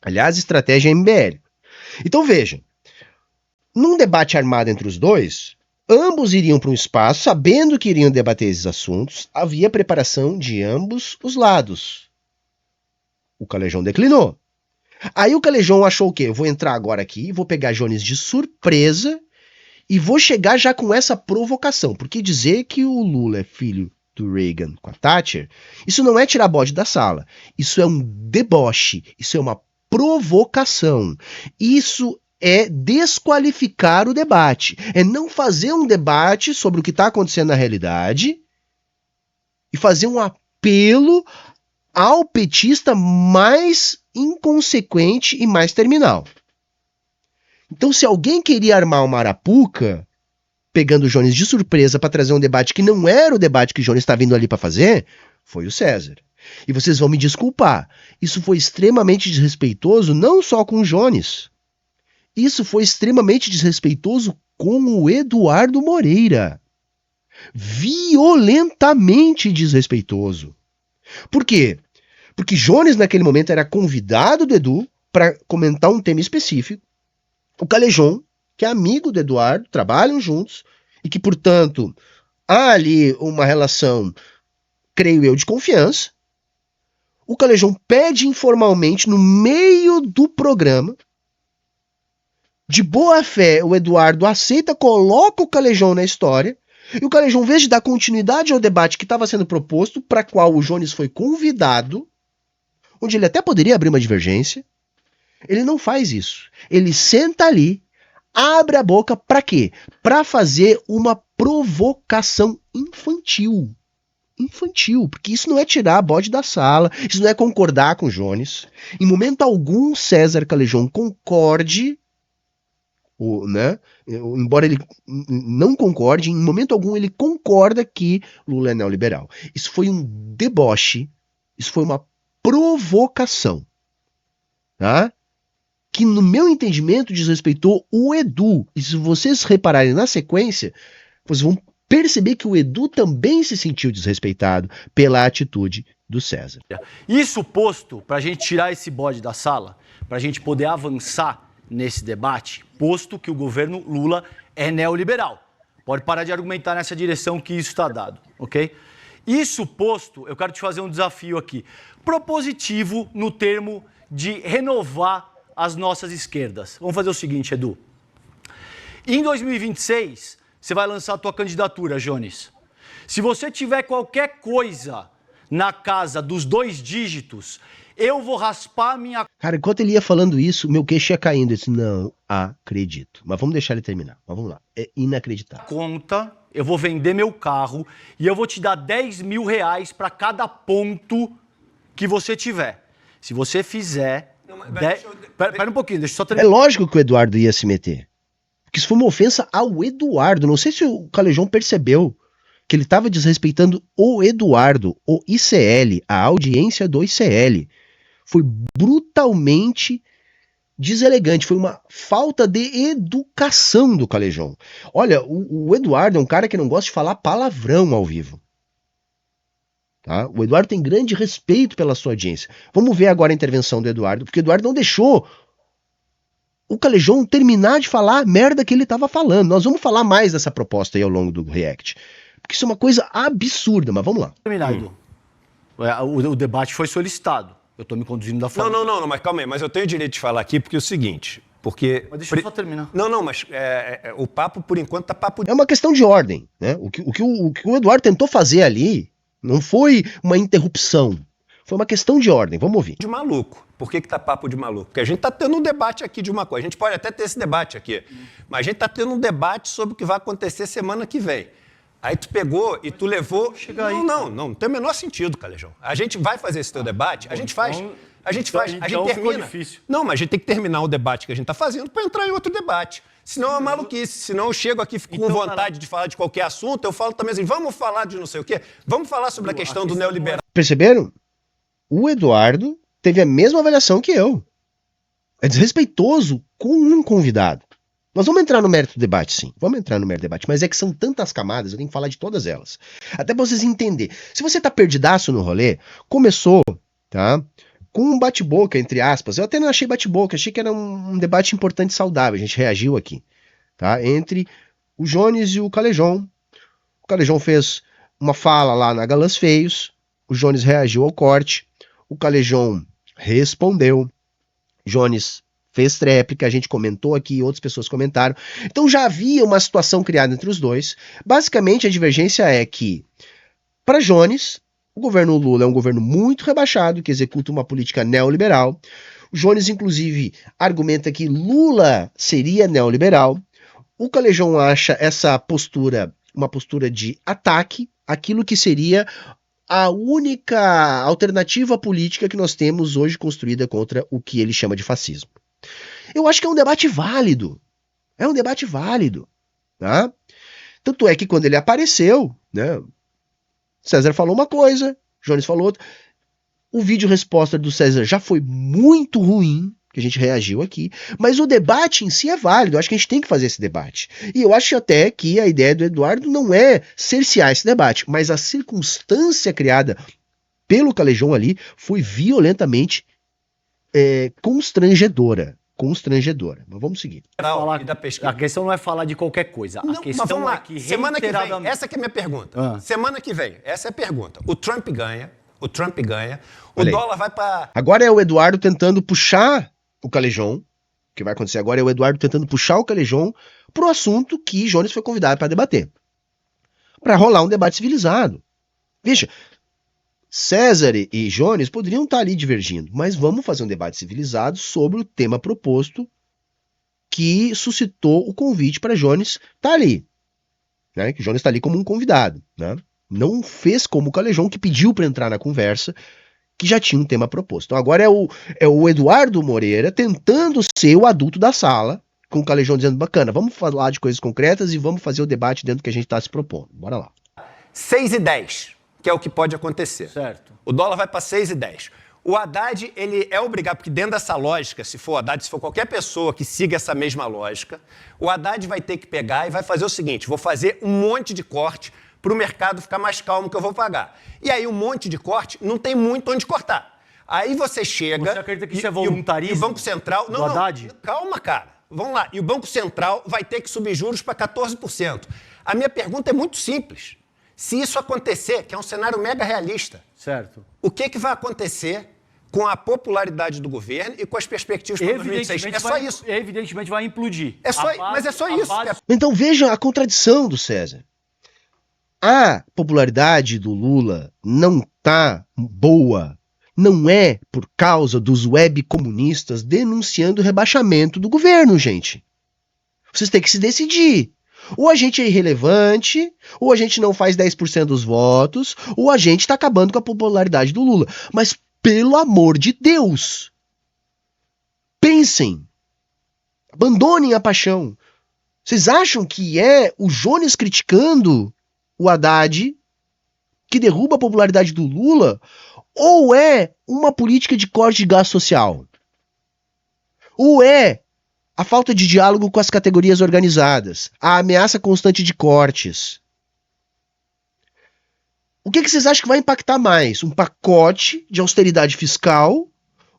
Aliás, estratégia MBL. Então vejam, num debate armado entre os dois, ambos iriam para um espaço, sabendo que iriam debater esses assuntos, havia preparação de ambos os lados. O Calejão declinou. Aí o Calejão achou o quê? Eu vou entrar agora aqui, vou pegar Jones de surpresa e vou chegar já com essa provocação. Porque dizer que o Lula é filho do Reagan com a Thatcher, isso não é tirar bode da sala. Isso é um deboche, isso é uma provocação. Isso é desqualificar o debate. É não fazer um debate sobre o que está acontecendo na realidade e fazer um apelo ao petista mais inconsequente e mais terminal. Então, se alguém queria armar uma arapuca, pegando o Jones de surpresa para trazer um debate que não era o debate que o Jones está vindo ali para fazer, foi o César. E vocês vão me desculpar, isso foi extremamente desrespeitoso, não só com o Jones, Isso foi extremamente desrespeitoso com o Eduardo Moreira. Violentamente desrespeitoso. Por quê? Porque Jones, naquele momento, era convidado do Edu para comentar um tema específico. O Calejón, que é amigo do Eduardo, trabalham juntos, e que, portanto, há ali uma relação, creio eu, de confiança. O Calejón pede informalmente, no meio do programa, de boa fé, o Eduardo aceita, coloca o Calejón na história, e o Calejón, em vez de dar continuidade ao debate que estava sendo proposto, para qual o Jones foi convidado, onde ele até poderia abrir uma divergência, ele não faz isso. Ele senta ali, abre a boca, para quê? Para fazer uma provocação infantil. Infantil, porque isso não é tirar a bode da sala, isso não é concordar com o Jones. Em momento algum, César Calejón concorde, né? Embora ele não concorde, em momento algum ele concorda que Lula é neoliberal. Isso foi um deboche, isso foi uma provocação, tá? Que no meu entendimento desrespeitou o Edu. E se vocês repararem na sequência, vocês vão perceber que o Edu também se sentiu desrespeitado pela atitude do César. Isso posto, para a gente tirar esse bode da sala, para a gente poder avançar nesse debate, posto que o governo Lula é neoliberal. Pode parar de argumentar nessa direção que isso está dado, ok? Isso posto, eu quero te fazer um desafio aqui, propositivo no termo de renovar as nossas esquerdas. Vamos fazer o seguinte, Edu. Em 2026, você vai lançar a tua candidatura, Jones. Se você tiver qualquer coisa na casa dos 2 dígitos, eu vou raspar minha... Cara, enquanto ele ia falando isso, meu queixo ia caindo. Eu disse, não acredito. Mas vamos deixar ele terminar. Mas vamos lá. É inacreditável. Conta, eu vou vender meu carro e eu vou te dar 10 mil reais para cada ponto que você tiver. Se você fizer... Pera um pouquinho, deixa eu só É terminar. lógico que o Eduardo ia se meter. Porque isso foi uma ofensa ao Eduardo. Não sei se o Calejón percebeu que ele estava desrespeitando o Eduardo, o ICL, a audiência do ICL. Foi brutalmente deselegante, foi uma falta de educação do Calejón. Olha, o Eduardo é um cara que não gosta de falar palavrão ao vivo. Tá? O Eduardo tem grande respeito pela sua audiência. Vamos ver agora a intervenção do Eduardo, porque o Eduardo não deixou o Calejón terminar de falar a merda que ele estava falando. Nós vamos falar mais dessa proposta aí ao longo do React. Porque isso é uma coisa absurda, mas vamos lá. Terminar, Edu. O debate foi solicitado. Eu estou me conduzindo da forma... Não, mas calma aí. Mas eu tenho o direito de falar aqui porque é o seguinte... Porque... Mas deixa eu só terminar. Não, mas o papo, por enquanto, tá papo... É uma questão de ordem, né? O que o Eduardo tentou fazer ali não foi uma interrupção. Foi uma questão de ordem. Vamos ouvir. De maluco. Por que tá papo de maluco? Porque a gente tá tendo um debate aqui de uma coisa. A gente pode até ter esse debate aqui. Mas a gente tá tendo um debate sobre o que vai acontecer semana que vem. Aí tu pegou e tu levou... Não tem o menor sentido, Calejón. A gente vai fazer esse teu debate, a gente faz, a gente termina. Difícil. Não, mas a gente tem que terminar o debate que a gente tá fazendo para entrar em outro debate. Senão é maluquice, senão eu chego aqui com vontade de falar de qualquer assunto, eu falo também assim, vamos falar de não sei o quê, vamos falar sobre a questão do neoliberal. Perceberam? O Eduardo teve a mesma avaliação que eu. É desrespeitoso com um convidado. Nós vamos entrar no mérito do debate, sim. Vamos entrar no mérito do debate. Mas é que são tantas camadas, eu tenho que falar de todas elas. Até pra vocês entenderem. Se você tá perdidaço no rolê, começou, tá? Com um bate-boca, entre aspas. Eu até não achei bate-boca, achei que era um debate importante e saudável. A gente reagiu aqui, tá? Entre o Jones e o Calejón. O Calejón fez uma fala lá na Galãs Feios. O Jones reagiu ao corte. O Calejón respondeu. Jones fez tréplica, a gente comentou aqui, outras pessoas comentaram. Então já havia uma situação criada entre os dois. Basicamente, a divergência é que, para Jones, o governo Lula é um governo muito rebaixado, que executa uma política neoliberal. O Jones, inclusive, argumenta que Lula seria neoliberal. O Calejón acha essa postura uma postura de ataque, aquilo que seria a única alternativa política que nós temos hoje construída contra o que ele chama de fascismo. Eu acho que é um debate válido. É um debate válido. Tá? Tanto é que quando ele apareceu, né, César falou uma coisa, Jones falou outra. O vídeo resposta do César já foi muito ruim. que a gente reagiu aqui, mas o debate em si é válido, eu acho que a gente tem que fazer esse debate. E eu acho até que a ideia do Eduardo não é cercear esse debate, mas a circunstância criada pelo Calejón ali foi violentamente constrangedora. Mas vamos seguir. Falar- E da pesquisa. a questão não é falar de qualquer coisa. Não, A mas questão vamos lá. é que Semana que vem, reiteradamente- essa que é a minha pergunta. Ah. Semana que vem, essa é a pergunta. O Trump ganha, o Olha aí. dólar vai para... Agora é o Eduardo tentando puxar o Calejón, o que vai acontecer agora é o Eduardo tentando puxar o Calejón pro assunto que Jones foi convidado para debater. Para rolar um debate civilizado. Veja, César e Jones poderiam estar ali divergindo, mas vamos fazer um debate civilizado sobre o tema proposto que suscitou o convite para Jones estar ali. Né? Que Jones está ali como um convidado. Né? Não fez como o Calejón, que pediu para entrar na conversa, que já tinha um tema proposto. Então agora é o Eduardo Moreira tentando ser o adulto da sala, com o Calejón dizendo, bacana, vamos falar de coisas concretas e vamos fazer o debate dentro do que a gente está se propondo. Bora lá. 6,10, que é o que pode acontecer. Certo. O dólar vai para 6,10. O Haddad, ele é obrigado, porque dentro dessa lógica, se for o Haddad, se for qualquer pessoa que siga essa mesma lógica, o Haddad vai ter que pegar e vai fazer o seguinte, vou fazer um monte de corte para o mercado ficar mais calmo que eu vou pagar. E aí um monte de corte, não tem muito onde cortar. Aí você chega... Você acredita que isso é voluntarismo E o Banco Central... do Haddad? Calma, cara. Vamos lá. E o Banco Central vai ter que subir juros para 14%. A minha pergunta é muito simples. Se isso acontecer, que é um cenário mega realista, Certo. o que vai acontecer com a popularidade do governo e com as perspectivas para 2026? É só isso. Evidentemente vai implodir. Mas é só isso. Então veja a contradição do César. A popularidade do Lula não tá boa. Não é por causa dos web comunistas denunciando o rebaixamento do governo, gente. Vocês têm que se decidir. Ou a gente é irrelevante, ou a gente não faz 10% dos votos, ou a gente tá acabando com a popularidade do Lula. Mas, pelo amor de Deus, pensem. Abandonem a paixão. Vocês acham que é o Jones criticando o Haddad que derruba a popularidade do Lula? Ou é uma política de corte de gasto social? Ou é a falta de diálogo com as categorias organizadas? A ameaça constante de cortes? O que vocês acham que vai impactar mais? Um pacote de austeridade fiscal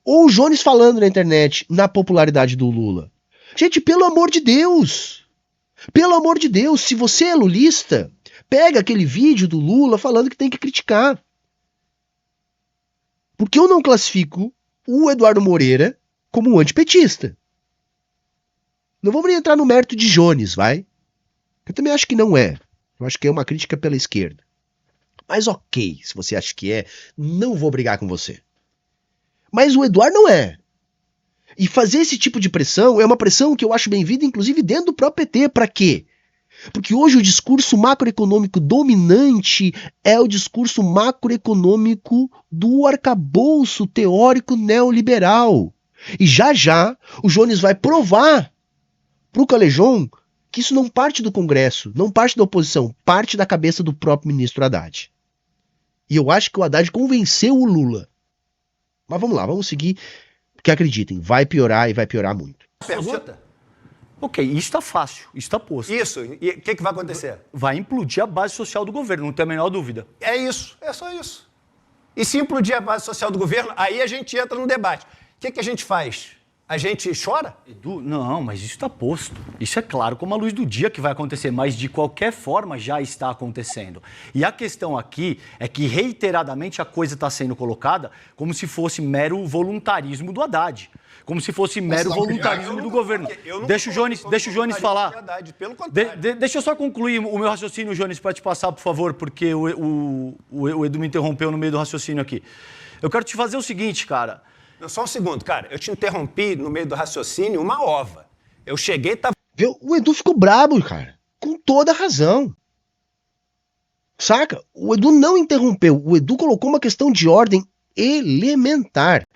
ou o Jones falando na internet na popularidade do Lula? Gente, pelo amor de Deus! Pelo amor de Deus, se você é lulista, pega aquele vídeo do Lula falando que tem que criticar. Porque eu não classifico o Eduardo Moreira como um antipetista. Não vamos nem entrar no mérito de Jones, vai? Eu também acho que não é. Eu acho que é uma crítica pela esquerda. Mas ok, se você acha que é, não vou brigar com você. Mas o Eduardo não é. E fazer esse tipo de pressão é uma pressão que eu acho bem-vinda, inclusive dentro do próprio PT. Para quê? Porque hoje o discurso macroeconômico dominante é o discurso macroeconômico do arcabouço teórico neoliberal. E já o Jones vai provar para o Calejón que isso não parte do Congresso, não parte da oposição, parte da cabeça do próprio ministro Haddad. E eu acho que o Haddad convenceu o Lula. Mas vamos lá, vamos seguir, porque acreditem, vai piorar e vai piorar muito. Pergunta? Ok, isso está fácil, isso está posto. Isso. E o que vai acontecer? Vai implodir a base social do governo, não tem a menor dúvida. É isso. É só isso. E se implodir a base social do governo, aí a gente entra no debate. O que a gente faz? A gente chora? Edu, não, mas isso está posto. Isso é claro como a luz do dia que vai acontecer, mas de qualquer forma já está acontecendo. E a questão aqui é que reiteradamente a coisa está sendo colocada como se fosse mero voluntarismo do Haddad. Como se fosse mero voluntarismo do governo. Deixa o Jones falar. Pelo contrário. Deixa eu só concluir o meu raciocínio, Jones, para te passar, por favor, porque o Edu me interrompeu no meio do raciocínio aqui. Eu quero te fazer o seguinte, cara. Não, só um segundo, cara. Eu te interrompi no meio do raciocínio uma ova. Eu cheguei, tava... Viu? O Edu ficou brabo, cara. Com toda razão. Saca? O Edu não interrompeu. O Edu colocou uma questão de ordem elementar.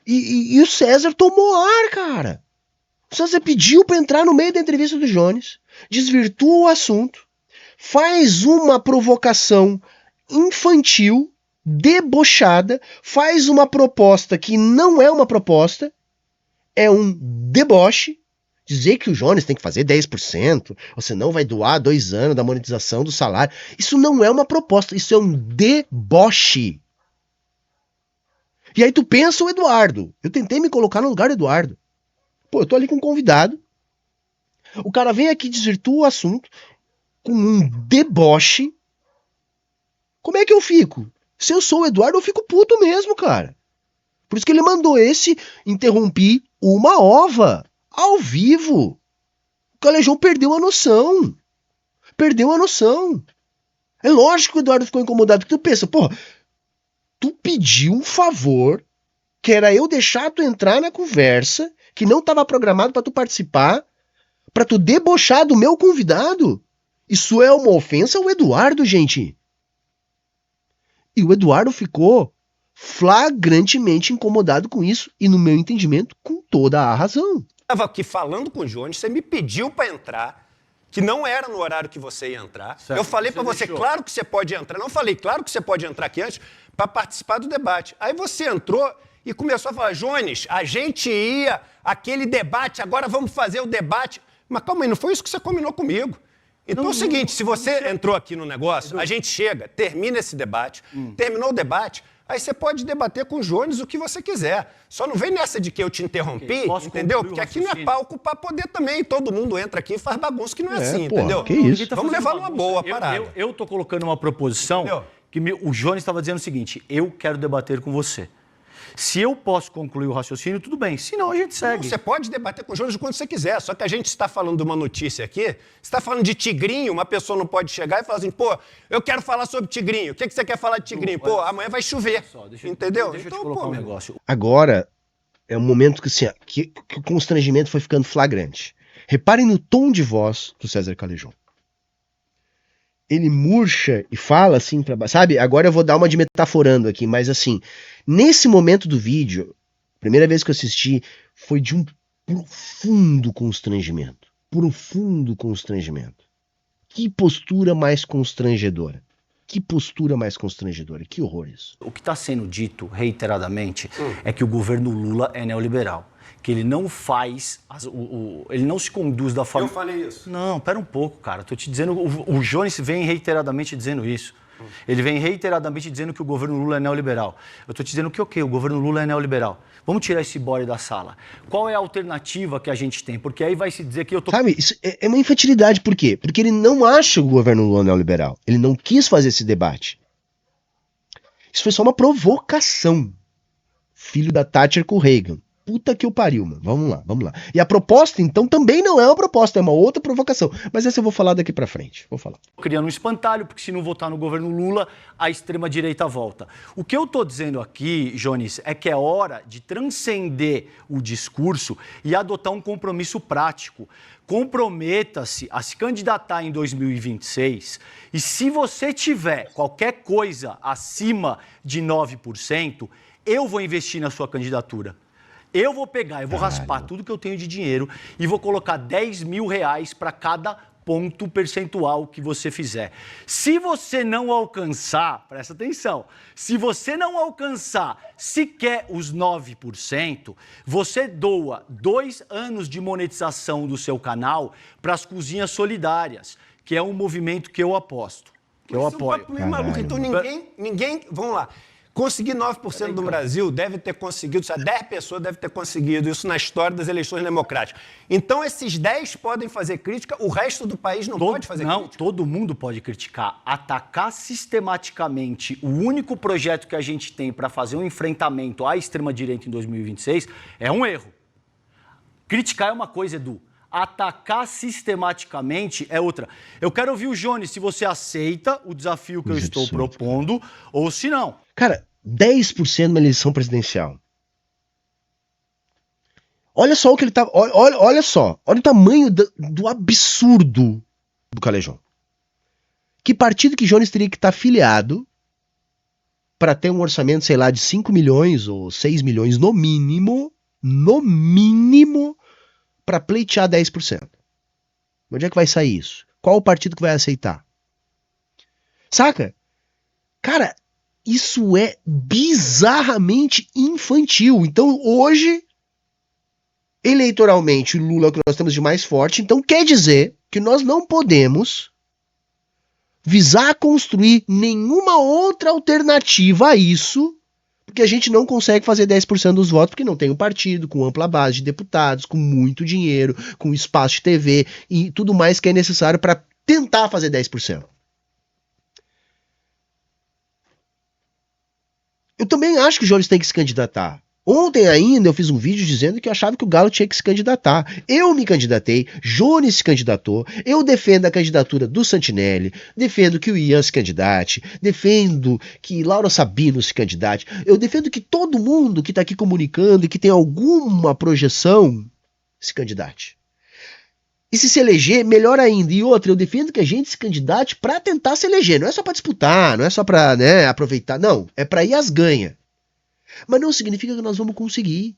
E o César tomou ar, cara. O César pediu para entrar no meio da entrevista do Jones, desvirtua o assunto, faz uma provocação infantil, debochada, faz uma proposta que não é uma proposta, é um deboche dizer que o Jones tem que fazer 10%, ou senão vai doar 2 anos da monetização do salário. Isso não é uma proposta, isso é um deboche. E aí tu pensa o Eduardo. Eu tentei me colocar no lugar do Eduardo. Pô, eu tô ali com um convidado. O cara vem aqui e desvirtua o assunto com um deboche. Como é que eu fico? Se eu sou o Eduardo, eu fico puto mesmo, cara. Por isso que ele mandou esse interrompi uma ova ao vivo. O Calejão perdeu a noção. Perdeu a noção. É lógico que o Eduardo ficou incomodado, porque tu pensa, porra, tu pediu um favor, que era eu deixar tu entrar na conversa, que não estava programado para tu participar, para tu debochar do meu convidado. Isso é uma ofensa ao Eduardo, gente. E o Eduardo ficou flagrantemente incomodado com isso, e no meu entendimento, com toda a razão. Estava aqui falando com o Jones, você me pediu para entrar, que não era no horário que você ia entrar. Certo, Eu falei para você, deixou. claro que você pode entrar. Não falei, claro que você pode entrar aqui antes para participar do debate. Aí você entrou e começou a falar, Jones, a gente ia, aquele debate, agora vamos fazer o debate. Mas calma aí, não foi isso que você combinou comigo. Então é o seguinte, se você entrou aqui no negócio, a gente chega, termina esse debate, terminou o debate, aí você pode debater com o Jones o que você quiser. Só não vem nessa de que eu te interrompi, Posso entendeu? concluir o Porque aqui não é raciocínio? palco para poder também. Todo mundo entra aqui e faz bagunça, que não é assim, porra, entendeu? que isso? Ninguém tá Vamos fazendo levar numa bagunça. boa parada. Eu tô colocando uma proposição Entendeu? que o Jones estava dizendo o seguinte, eu quero debater com você. Se eu posso concluir o raciocínio, tudo bem. Se não, a gente Não, segue. você pode debater com o Jones quando você quiser, só que a gente está falando de uma notícia aqui, você está falando de tigrinho, uma pessoa não pode chegar e falar assim, pô, eu quero falar sobre tigrinho, o que você quer falar de tigrinho? Pô, amanhã vai chover, entendeu? Deixa eu te Então, colocar pô, um meu negócio. Agora é um momento que, assim, que o constrangimento foi ficando flagrante. Reparem no tom de voz do César Calejão. Ele murcha e fala assim pra baixo. Sabe, agora eu vou dar uma de metaforando aqui, mas assim, nesse momento do vídeo, primeira vez que eu assisti, foi de um profundo constrangimento. Profundo constrangimento. Que postura mais constrangedora. Que postura mais constrangedora. Que horror isso. O que está sendo dito reiteradamente é que o governo Lula é neoliberal. Que ele não faz, ele não se conduz da forma... Eu falei isso. Não, pera um pouco, cara. Tô te dizendo, o Jones vem reiteradamente dizendo isso. Ele vem reiteradamente dizendo que o governo Lula é neoliberal. Eu tô te dizendo que o governo Lula é neoliberal. Vamos tirar esse bode da sala. Qual é a alternativa que a gente tem? Porque aí vai se dizer que eu tô... Sabe, isso é uma infantilidade. Por quê? Porque ele não acha o governo Lula neoliberal. Ele não quis fazer esse debate. Isso foi só uma provocação. Filho da Thatcher com o Reagan. Puta que o pariu, mano. Vamos lá, vamos lá. E a proposta, então, também não é uma proposta, é uma outra provocação. Mas essa eu vou falar daqui pra frente. Vou falar. Criando um espantalho, porque se não votar no governo Lula, a extrema-direita volta. O que eu estou dizendo aqui, Jones, é que é hora de transcender o discurso e adotar um compromisso prático. Comprometa-se a se candidatar em 2026 e se você tiver qualquer coisa acima de 9%, eu vou investir na sua candidatura. Eu vou pegar, eu vou raspar tudo que eu tenho de dinheiro e vou colocar R$10.000 para cada ponto percentual que você fizer. Se você não alcançar, presta atenção, se você não alcançar sequer os 9%, você doa 2 anos de monetização do seu canal para as cozinhas solidárias, que é um movimento que eu aposto, que eu Isso é um apoio. papo meio maluco. Então ninguém, vamos lá. Conseguir 9% do Brasil deve ter conseguido, 10 pessoas devem ter conseguido isso na história das eleições democráticas. Então esses 10 podem fazer crítica, o resto do país não pode fazer Não, crítica? todo mundo pode criticar. Atacar sistematicamente o único projeto que a gente tem para fazer um enfrentamento à extrema-direita em 2026 é um erro. Criticar é uma coisa, Edu. Atacar sistematicamente é outra. Eu quero ouvir o Jones se você aceita o desafio que eu estou absurdo. propondo ou se não. Cara, 10% numa eleição presidencial. Olha só o que ele tá. Olha só. Olha o tamanho do absurdo do Calejão. Que partido que Jones teria que estar filiado para ter um orçamento, sei lá, de 5 milhões ou 6 milhões no mínimo, para pleitear 10%? Onde é que vai sair isso? Qual o partido que vai aceitar? Saca? Cara, isso é bizarramente infantil. Então hoje eleitoralmente, o Lula é o que nós temos de mais forte, então quer dizer que nós não podemos visar construir nenhuma outra alternativa a isso, porque a gente não consegue fazer 10% dos votos, porque não tem um partido com ampla base de deputados, com muito dinheiro, com espaço de TV e tudo mais que é necessário para tentar fazer 10%. Eu também acho que o Jones tem que se candidatar. Ontem ainda eu fiz um vídeo dizendo que eu achava que o Galo tinha que se candidatar. Eu me candidatei, Jones se candidatou, eu defendo a candidatura do Santinelli, defendo que o Ian se candidate, defendo que Laura Sabino se candidate, eu defendo que todo mundo que está aqui comunicando e que tem alguma projeção se candidate. E se eleger, melhor ainda. E outra, eu defendo que a gente se candidate para tentar se eleger. Não é só para disputar, não é só para, né, aproveitar. Não, é para ir às ganhas. Mas não significa que nós vamos conseguir.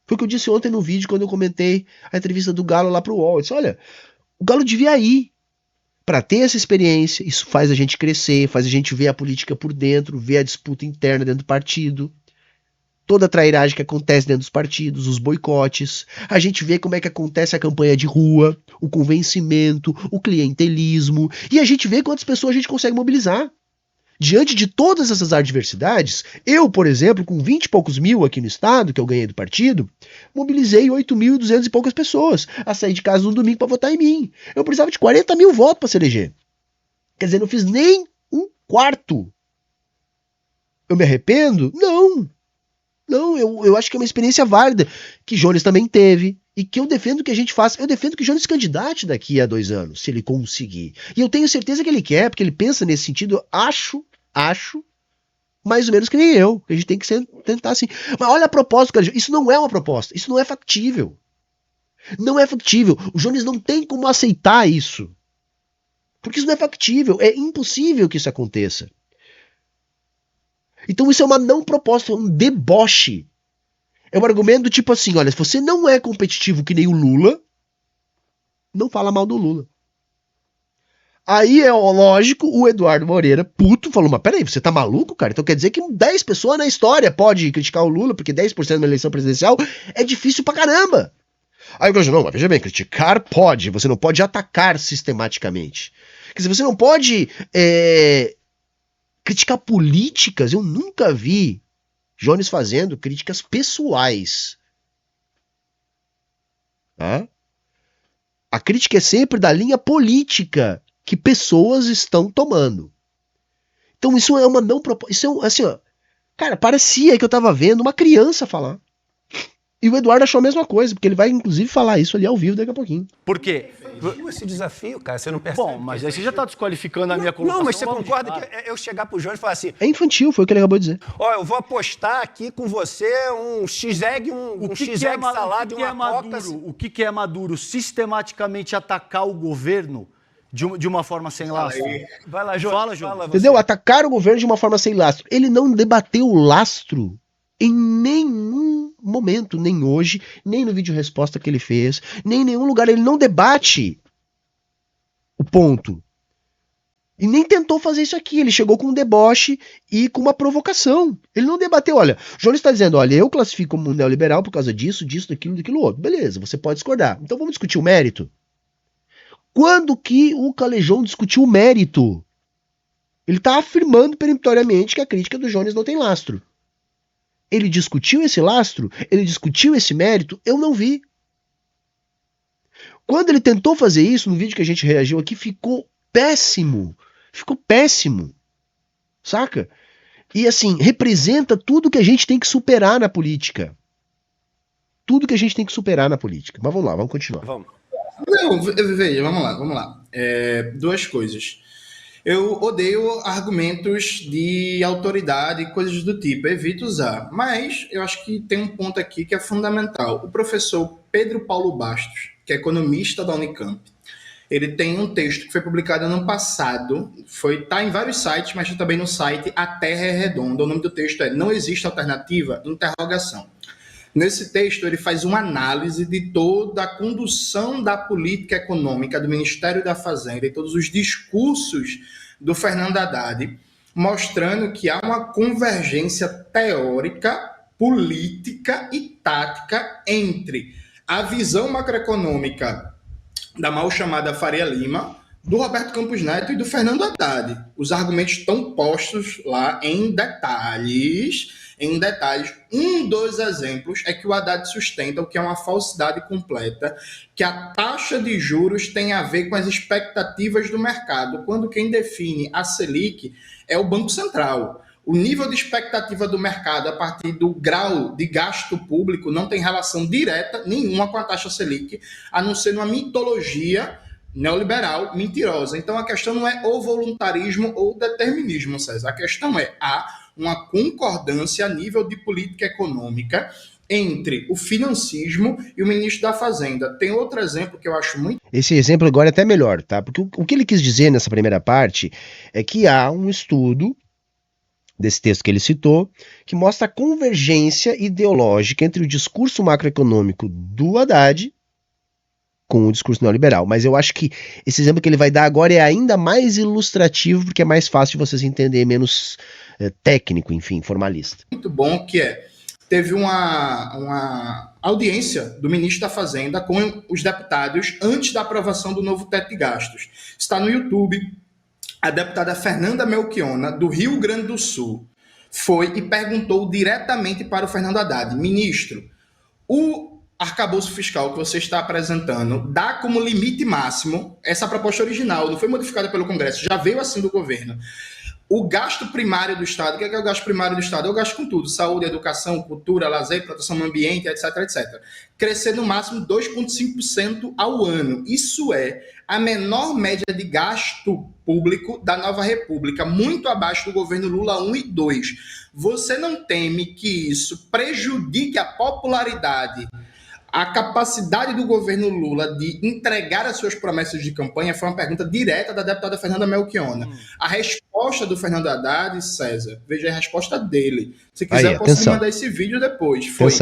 Foi o que eu disse ontem no vídeo, quando eu comentei a entrevista do Galo lá pro UOL. Eu disse, olha, o Galo devia ir para ter essa experiência. Isso faz a gente crescer, faz a gente ver a política por dentro, ver a disputa interna dentro do partido. Toda a trairagem que acontece dentro dos partidos, os boicotes. A gente vê como é que acontece a campanha de rua, o convencimento, o clientelismo. E a gente vê quantas pessoas a gente consegue mobilizar. Diante de todas essas adversidades, eu, por exemplo, com 20 e poucos mil aqui no estado, que eu ganhei do partido, mobilizei 8.200 e poucas pessoas a sair de casa no domingo para votar em mim. Eu precisava de 40 mil votos para se eleger. Quer dizer, não fiz nem um quarto. Eu me arrependo? Não. Não, eu acho que é uma experiência válida, que Jones também teve, e que eu defendo que a gente faça. Eu defendo que Jones se candidate daqui a 2 anos, se ele conseguir. E eu tenho certeza que ele quer, porque ele pensa nesse sentido, acho, mais ou menos que nem eu, que a gente tem que tentar assim. Mas olha a proposta, cara, isso não é uma proposta, isso não é factível. Não é factível. O Jones não tem como aceitar isso. Porque isso não é factível, é impossível que isso aconteça. Então isso é uma não proposta, é um deboche. É um argumento do tipo assim, olha, se você não é competitivo que nem o Lula, não fala mal do Lula. Aí é lógico, o Eduardo Moreira, puto, falou, mas peraí, você tá maluco, cara? Então quer dizer que 10 pessoas na história pode criticar o Lula, porque 10% na eleição presidencial é difícil pra caramba. Aí eu falei, não, mas veja bem, criticar pode, você não pode atacar sistematicamente. Quer dizer, você não pode criticar políticas. Eu nunca vi Jones fazendo críticas pessoais. Tá? A crítica é sempre da linha política que pessoas estão tomando. Então isso é uma não proposta. Isso é assim, ó. Cara, parecia que eu tava vendo uma criança falar. E o Eduardo achou a mesma coisa, porque ele vai inclusive falar isso ali ao vivo daqui a pouquinho. Por quê? Esse desafio, cara, você não percebe. Bom, mas aí você já está desqualificando a minha colocação. Não, mas você concorda que eu chegar pro Jones e falar assim, É infantil, foi o que ele acabou de dizer. ó, eu vou apostar aqui com você um X-Egg, um X-Egg salada e uma coca. O que é Maduro? Sistematicamente atacar o governo de uma forma sem lastro? Vai lá, Jones. Fala, Jones. Fala você. Entendeu? Atacar o governo de uma forma sem lastro. Ele não debateu o lastro em nenhum momento, nem hoje, nem no vídeo resposta que ele fez, nem em nenhum lugar. Ele não debate o ponto. E nem tentou fazer isso aqui. Ele chegou com um deboche e com uma provocação. Ele não debateu. Olha, o Jones está dizendo, olha, eu classifico como neoliberal por causa disso, daquilo outro. Beleza, você pode discordar. Então vamos discutir o mérito. Quando que o Calejão discutiu o mérito? Ele está afirmando peremptoriamente que a crítica do Jones não tem lastro. Ele discutiu esse lastro? Ele discutiu esse mérito? Eu não vi. Quando ele tentou fazer isso, no vídeo que a gente reagiu aqui, ficou péssimo. Ficou péssimo. Saca? E assim, representa tudo que a gente tem que superar na política. Tudo que a gente tem que superar na política. Mas vamos lá, vamos continuar. Vamos. Não, veja, vamos lá. 2 coisas. Eu odeio argumentos de autoridade e coisas do tipo, evito usar. Mas eu acho que tem um ponto aqui que é fundamental. O professor Pedro Paulo Bastos, que é economista da Unicamp, ele tem um texto que foi publicado ano passado, tá em vários sites, mas também no site A Terra é Redonda. O nome do texto é Não Existe Alternativa? Interrogação. Nesse texto, ele faz uma análise de toda a condução da política econômica do Ministério da Fazenda e todos os discursos do Fernando Haddad, mostrando que há uma convergência teórica, política e tática entre a visão macroeconômica da mal chamada Faria Lima, do Roberto Campos Neto e do Fernando Haddad. Os argumentos estão postos lá em detalhes. Um dos exemplos é que o Haddad sustenta, o que é uma falsidade completa, que a taxa de juros tem a ver com as expectativas do mercado, quando quem define a Selic é o Banco Central. O nível de expectativa do mercado a partir do grau de gasto público não tem relação direta nenhuma com a taxa Selic, a não ser numa mitologia neoliberal mentirosa. Então a questão não é o voluntarismo ou o determinismo, César. A questão é uma concordância a nível de política econômica entre o financismo e o ministro da Fazenda. Tem outro exemplo que eu acho muito... Esse exemplo agora é até melhor, tá? Porque o que ele quis dizer nessa primeira parte é que há um estudo desse texto que ele citou, que mostra a convergência ideológica entre o discurso macroeconômico do Haddad com o discurso neoliberal. Mas eu acho que esse exemplo que ele vai dar agora é ainda mais ilustrativo, porque é mais fácil de vocês entenderem, menos técnico, enfim, formalista. Muito bom, que teve uma audiência do ministro da Fazenda com os deputados antes da aprovação do novo teto de gastos. Está no YouTube. A deputada Fernanda Melchiona, do Rio Grande do Sul, foi e perguntou diretamente para o Fernando Haddad: ministro, o arcabouço fiscal que você está apresentando dá como limite máximo, essa proposta original, não foi modificada pelo Congresso, já veio assim do governo, o gasto primário do Estado. O que é o gasto primário do Estado? É o gasto com tudo: saúde, educação, cultura, lazer, proteção do ambiente, etc, etc. Crescer no máximo 2,5% ao ano. Isso é a menor média de gasto público da nova república, muito abaixo do governo Lula 1 e 2. Você não teme que isso prejudique a popularidade, a capacidade do governo Lula de entregar as suas promessas de campanha? Foi uma pergunta direta da deputada Fernanda Melchiona. A resposta do Fernando Haddad, César, veja a resposta dele. Se quiser, eu posso mandar esse vídeo depois. Foi: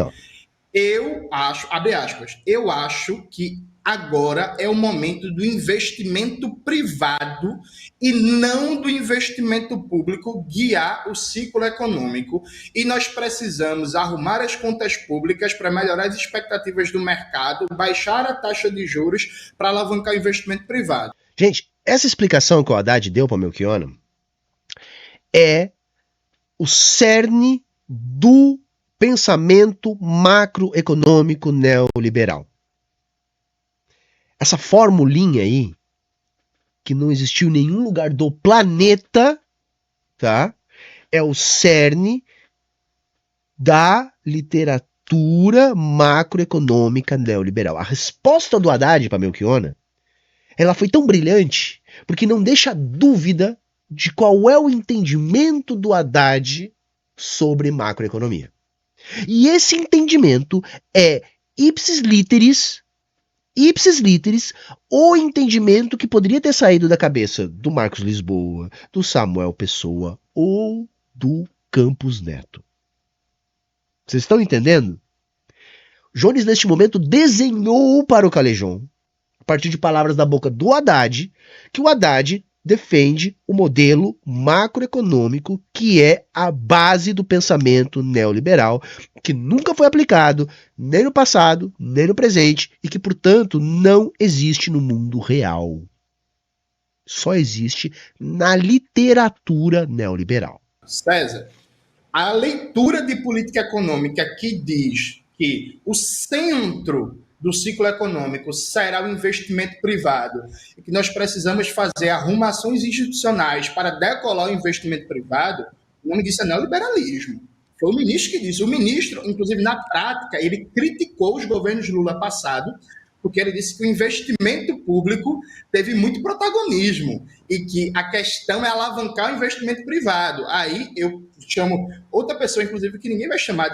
eu acho, abre aspas, eu acho que agora é o momento do investimento privado e não do investimento público guiar o ciclo econômico, e nós precisamos arrumar as contas públicas para melhorar as expectativas do mercado, baixar a taxa de juros para alavancar o investimento privado. Gente, essa explicação que o Haddad deu para o Melchiona é o cerne do pensamento macroeconômico neoliberal. Essa formulinha aí, que não existiu em nenhum lugar do planeta, tá? É o cerne da literatura macroeconômica neoliberal. A resposta do Haddad para Melchiona, ela foi tão brilhante, porque não deixa dúvida de qual é o entendimento do Haddad sobre macroeconomia. E esse entendimento é ipsis literis, o entendimento que poderia ter saído da cabeça do Marcos Lisboa, do Samuel Pessoa ou do Campos Neto. Vocês estão entendendo? Jones, neste momento, desenhou para o Calejón, a partir de palavras da boca do Haddad, que o Haddad defende o modelo macroeconômico que é a base do pensamento neoliberal, que nunca foi aplicado nem no passado, nem no presente, e que, portanto, não existe no mundo real. Só existe na literatura neoliberal. César, a leitura de política econômica que diz que o centro do ciclo econômico será o investimento privado e que nós precisamos fazer arrumações institucionais para decolar o investimento privado, o nome disso é neoliberalismo. Foi o ministro que disse. O ministro, inclusive, na prática, ele criticou os governos Lula passado, porque ele disse que o investimento público teve muito protagonismo e que a questão é alavancar o investimento privado. Aí eu chamo outra pessoa, inclusive, que ninguém vai chamar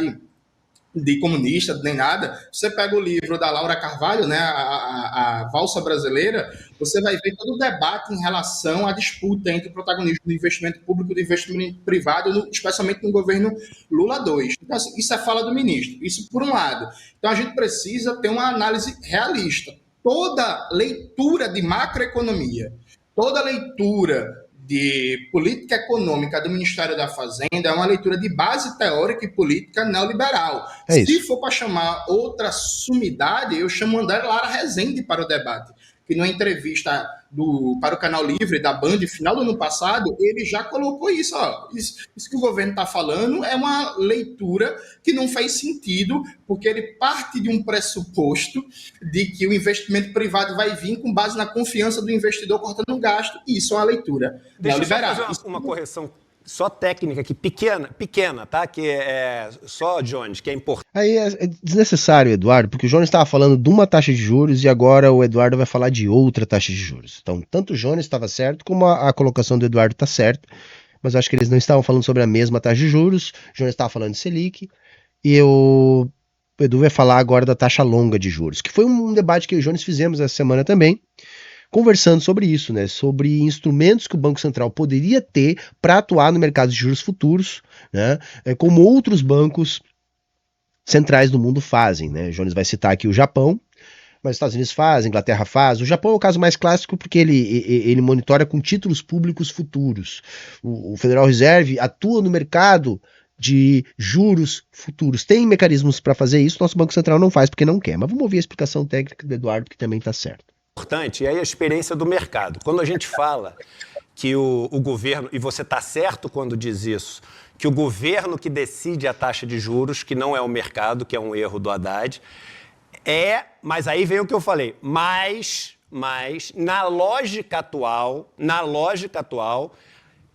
de comunista, nem nada. Você pega o livro da Laura Carvalho, né, a Valsa Brasileira, você vai ver todo o debate em relação à disputa entre o protagonismo do investimento público e do investimento privado, especialmente no governo Lula 2. Então, assim, isso é fala do ministro. Isso por um lado. Então, a gente precisa ter uma análise realista. Toda leitura de macroeconomia, toda leitura de política econômica do Ministério da Fazenda é uma leitura de base teórica e política neoliberal. É Se isso. for para chamar outra sumidade, eu chamo André Lara Rezende para o debate, que numa entrevista para o Canal Livre da Band, final do ano passado, ele já colocou isso. Isso que o governo está falando é uma leitura que não faz sentido, porque ele parte de um pressuposto de que o investimento privado vai vir com base na confiança do investidor cortando gasto, e isso é uma leitura Deixa eu só neoliberal. fazer uma correção só técnica aqui, pequena, tá? Que é só, Jones, que é importante. Aí é desnecessário, Eduardo, porque o Jones estava falando de uma taxa de juros e agora o Eduardo vai falar de outra taxa de juros. Então, tanto o Jones estava certo, como a colocação do Eduardo está certo, mas eu acho que eles não estavam falando sobre a mesma taxa de juros. O Jones estava falando de Selic e o Edu vai falar agora da taxa longa de juros, que foi um debate que eu e o Jones fizemos essa semana também, conversando sobre isso, né? Sobre instrumentos que o Banco Central poderia ter para atuar no mercado de juros futuros, né? Como outros bancos centrais do mundo fazem, né? O Jones vai citar aqui o Japão, mas os Estados Unidos faz, a Inglaterra faz. O Japão é o caso mais clássico porque ele monitora com títulos públicos futuros. O Federal Reserve atua no mercado de juros futuros. Tem mecanismos para fazer isso, nosso Banco Central não faz porque não quer. Mas vamos ouvir a explicação técnica do Eduardo, que também está certo. Importante, e aí a experiência do mercado. Quando a gente fala que o governo, e você está certo quando diz isso, que o governo que decide a taxa de juros, que não é o mercado, que é um erro do Haddad, mas aí vem o que eu falei, mas na lógica atual,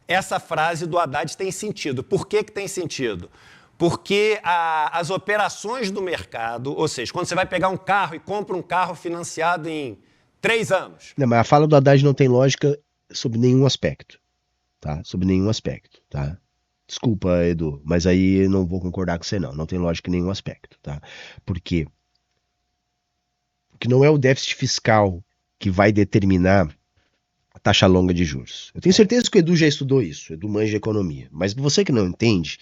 essa frase do Haddad tem sentido. Por que tem sentido? Porque as operações do mercado, ou seja, quando você vai pegar um carro e compra um carro financiado em 3 anos. Não, mas a fala do Haddad não tem lógica sob nenhum aspecto, tá? Sob nenhum aspecto, tá? Desculpa, Edu, mas aí eu não vou concordar com você não tem lógica em nenhum aspecto, tá? Por quê? Porque não é o déficit fiscal que vai determinar a taxa longa de juros. Eu tenho certeza que o Edu já estudou isso, o Edu manja economia, mas você que não entende,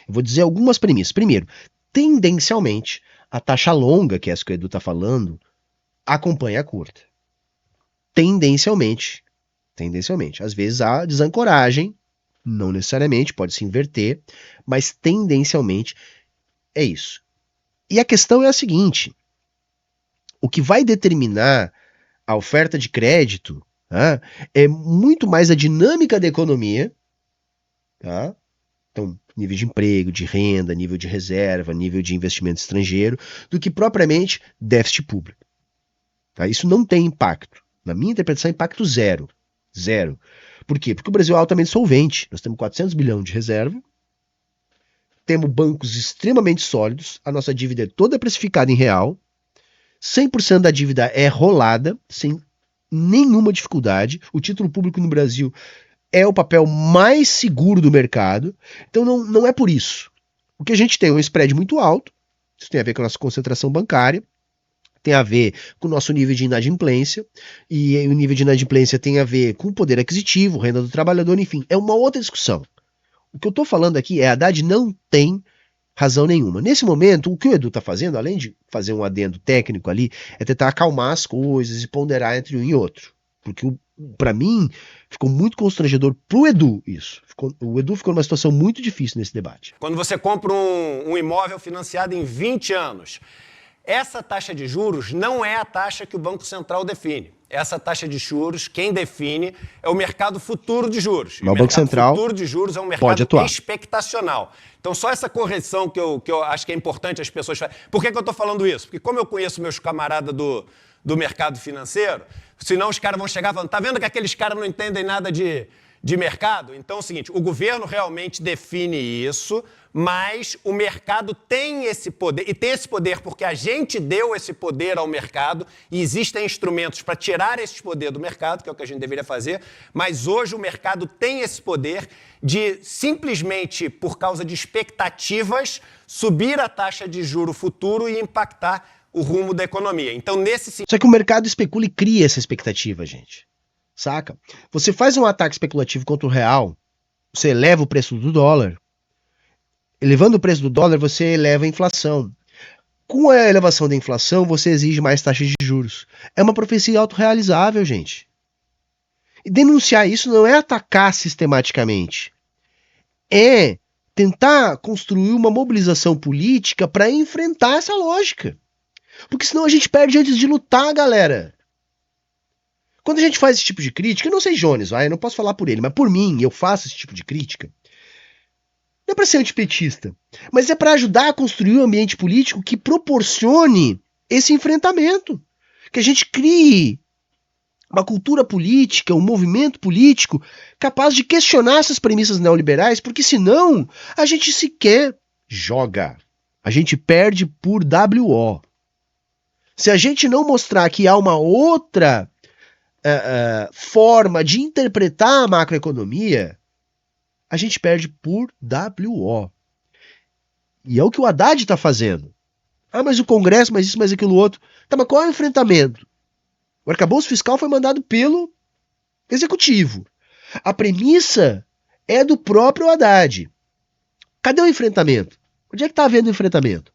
eu vou dizer algumas premissas. Primeiro, tendencialmente, a taxa longa, que é essa que o Edu está falando, acompanha a curta. Tendencialmente. Às vezes há desancoragem, não necessariamente, pode se inverter, mas tendencialmente é isso. E a questão é a seguinte, o que vai determinar a oferta de crédito, tá, é muito mais a dinâmica da economia, tá? Então, nível de emprego, de renda, nível de reserva, nível de investimento estrangeiro, do que propriamente déficit público. Tá? Isso não tem impacto. Na minha interpretação, impacto zero. Zero. Por quê? Porque o Brasil é altamente solvente. Nós temos 400 bilhões de reserva, temos bancos extremamente sólidos, a nossa dívida é toda precificada em real, 100% da dívida é rolada, sem nenhuma dificuldade. O título público no Brasil é o papel mais seguro do mercado. Então não é por isso. O que a gente tem é um spread muito alto, isso tem a ver com a nossa concentração bancária, tem a ver com o nosso nível de inadimplência, e o nível de inadimplência tem a ver com o poder aquisitivo, renda do trabalhador, enfim, é uma outra discussão. O que eu estou falando aqui é a Haddad não tem razão nenhuma. Nesse momento, o que o Edu está fazendo, além de fazer um adendo técnico ali, é tentar acalmar as coisas e ponderar entre um e outro. Porque, para mim, ficou muito constrangedor pro Edu isso. O Edu ficou numa situação muito difícil nesse debate. Quando você compra um imóvel financiado em 20 anos, essa taxa de juros não é a taxa que o Banco Central define. Essa taxa de juros, quem define é o mercado futuro de juros. Mas o Banco Central futuro de juros é um mercado expectacional. Então, só essa correção que eu acho que é importante as pessoas fazerem. Por que eu estou falando isso? Porque como eu conheço meus camaradas do mercado financeiro, senão os caras vão chegar falando, tá vendo que aqueles caras não entendem nada de mercado? Então é o seguinte, o governo realmente define isso, mas o mercado tem esse poder, e tem esse poder porque a gente deu esse poder ao mercado, e existem instrumentos para tirar esse poder do mercado, que é o que a gente deveria fazer, mas hoje o mercado tem esse poder de simplesmente, por causa de expectativas, subir a taxa de juro futuro e impactar o rumo da economia. Então, nesse sentido... Só que o mercado especula e cria essa expectativa, gente. Saca? Você faz um ataque especulativo contra o real, você eleva o preço do dólar. Elevando o preço do dólar, você eleva a inflação. Com a elevação da inflação, você exige mais taxas de juros. É uma profecia autorrealizável, gente. E denunciar isso não é atacar sistematicamente. É tentar construir uma mobilização política para enfrentar essa lógica. Porque senão a gente perde antes de lutar, galera. Quando a gente faz esse tipo de crítica, eu não sei Jones, eu não posso falar por ele, mas por mim, eu faço esse tipo de crítica. Não é para ser antipetista, mas é para ajudar a construir um ambiente político que proporcione esse enfrentamento. Que a gente crie uma cultura política, um movimento político capaz de questionar essas premissas neoliberais, porque senão a gente sequer joga. A gente perde por WO. Se a gente não mostrar que há uma outra forma de interpretar a macroeconomia, a gente perde por WO. E é o que o Haddad está fazendo. Ah, mas o Congresso, mas isso, mas aquilo outro. Tá, mas qual é o enfrentamento? O arcabouço fiscal foi mandado pelo Executivo. A premissa é do próprio Haddad. Cadê o enfrentamento? Onde é que está havendo enfrentamento?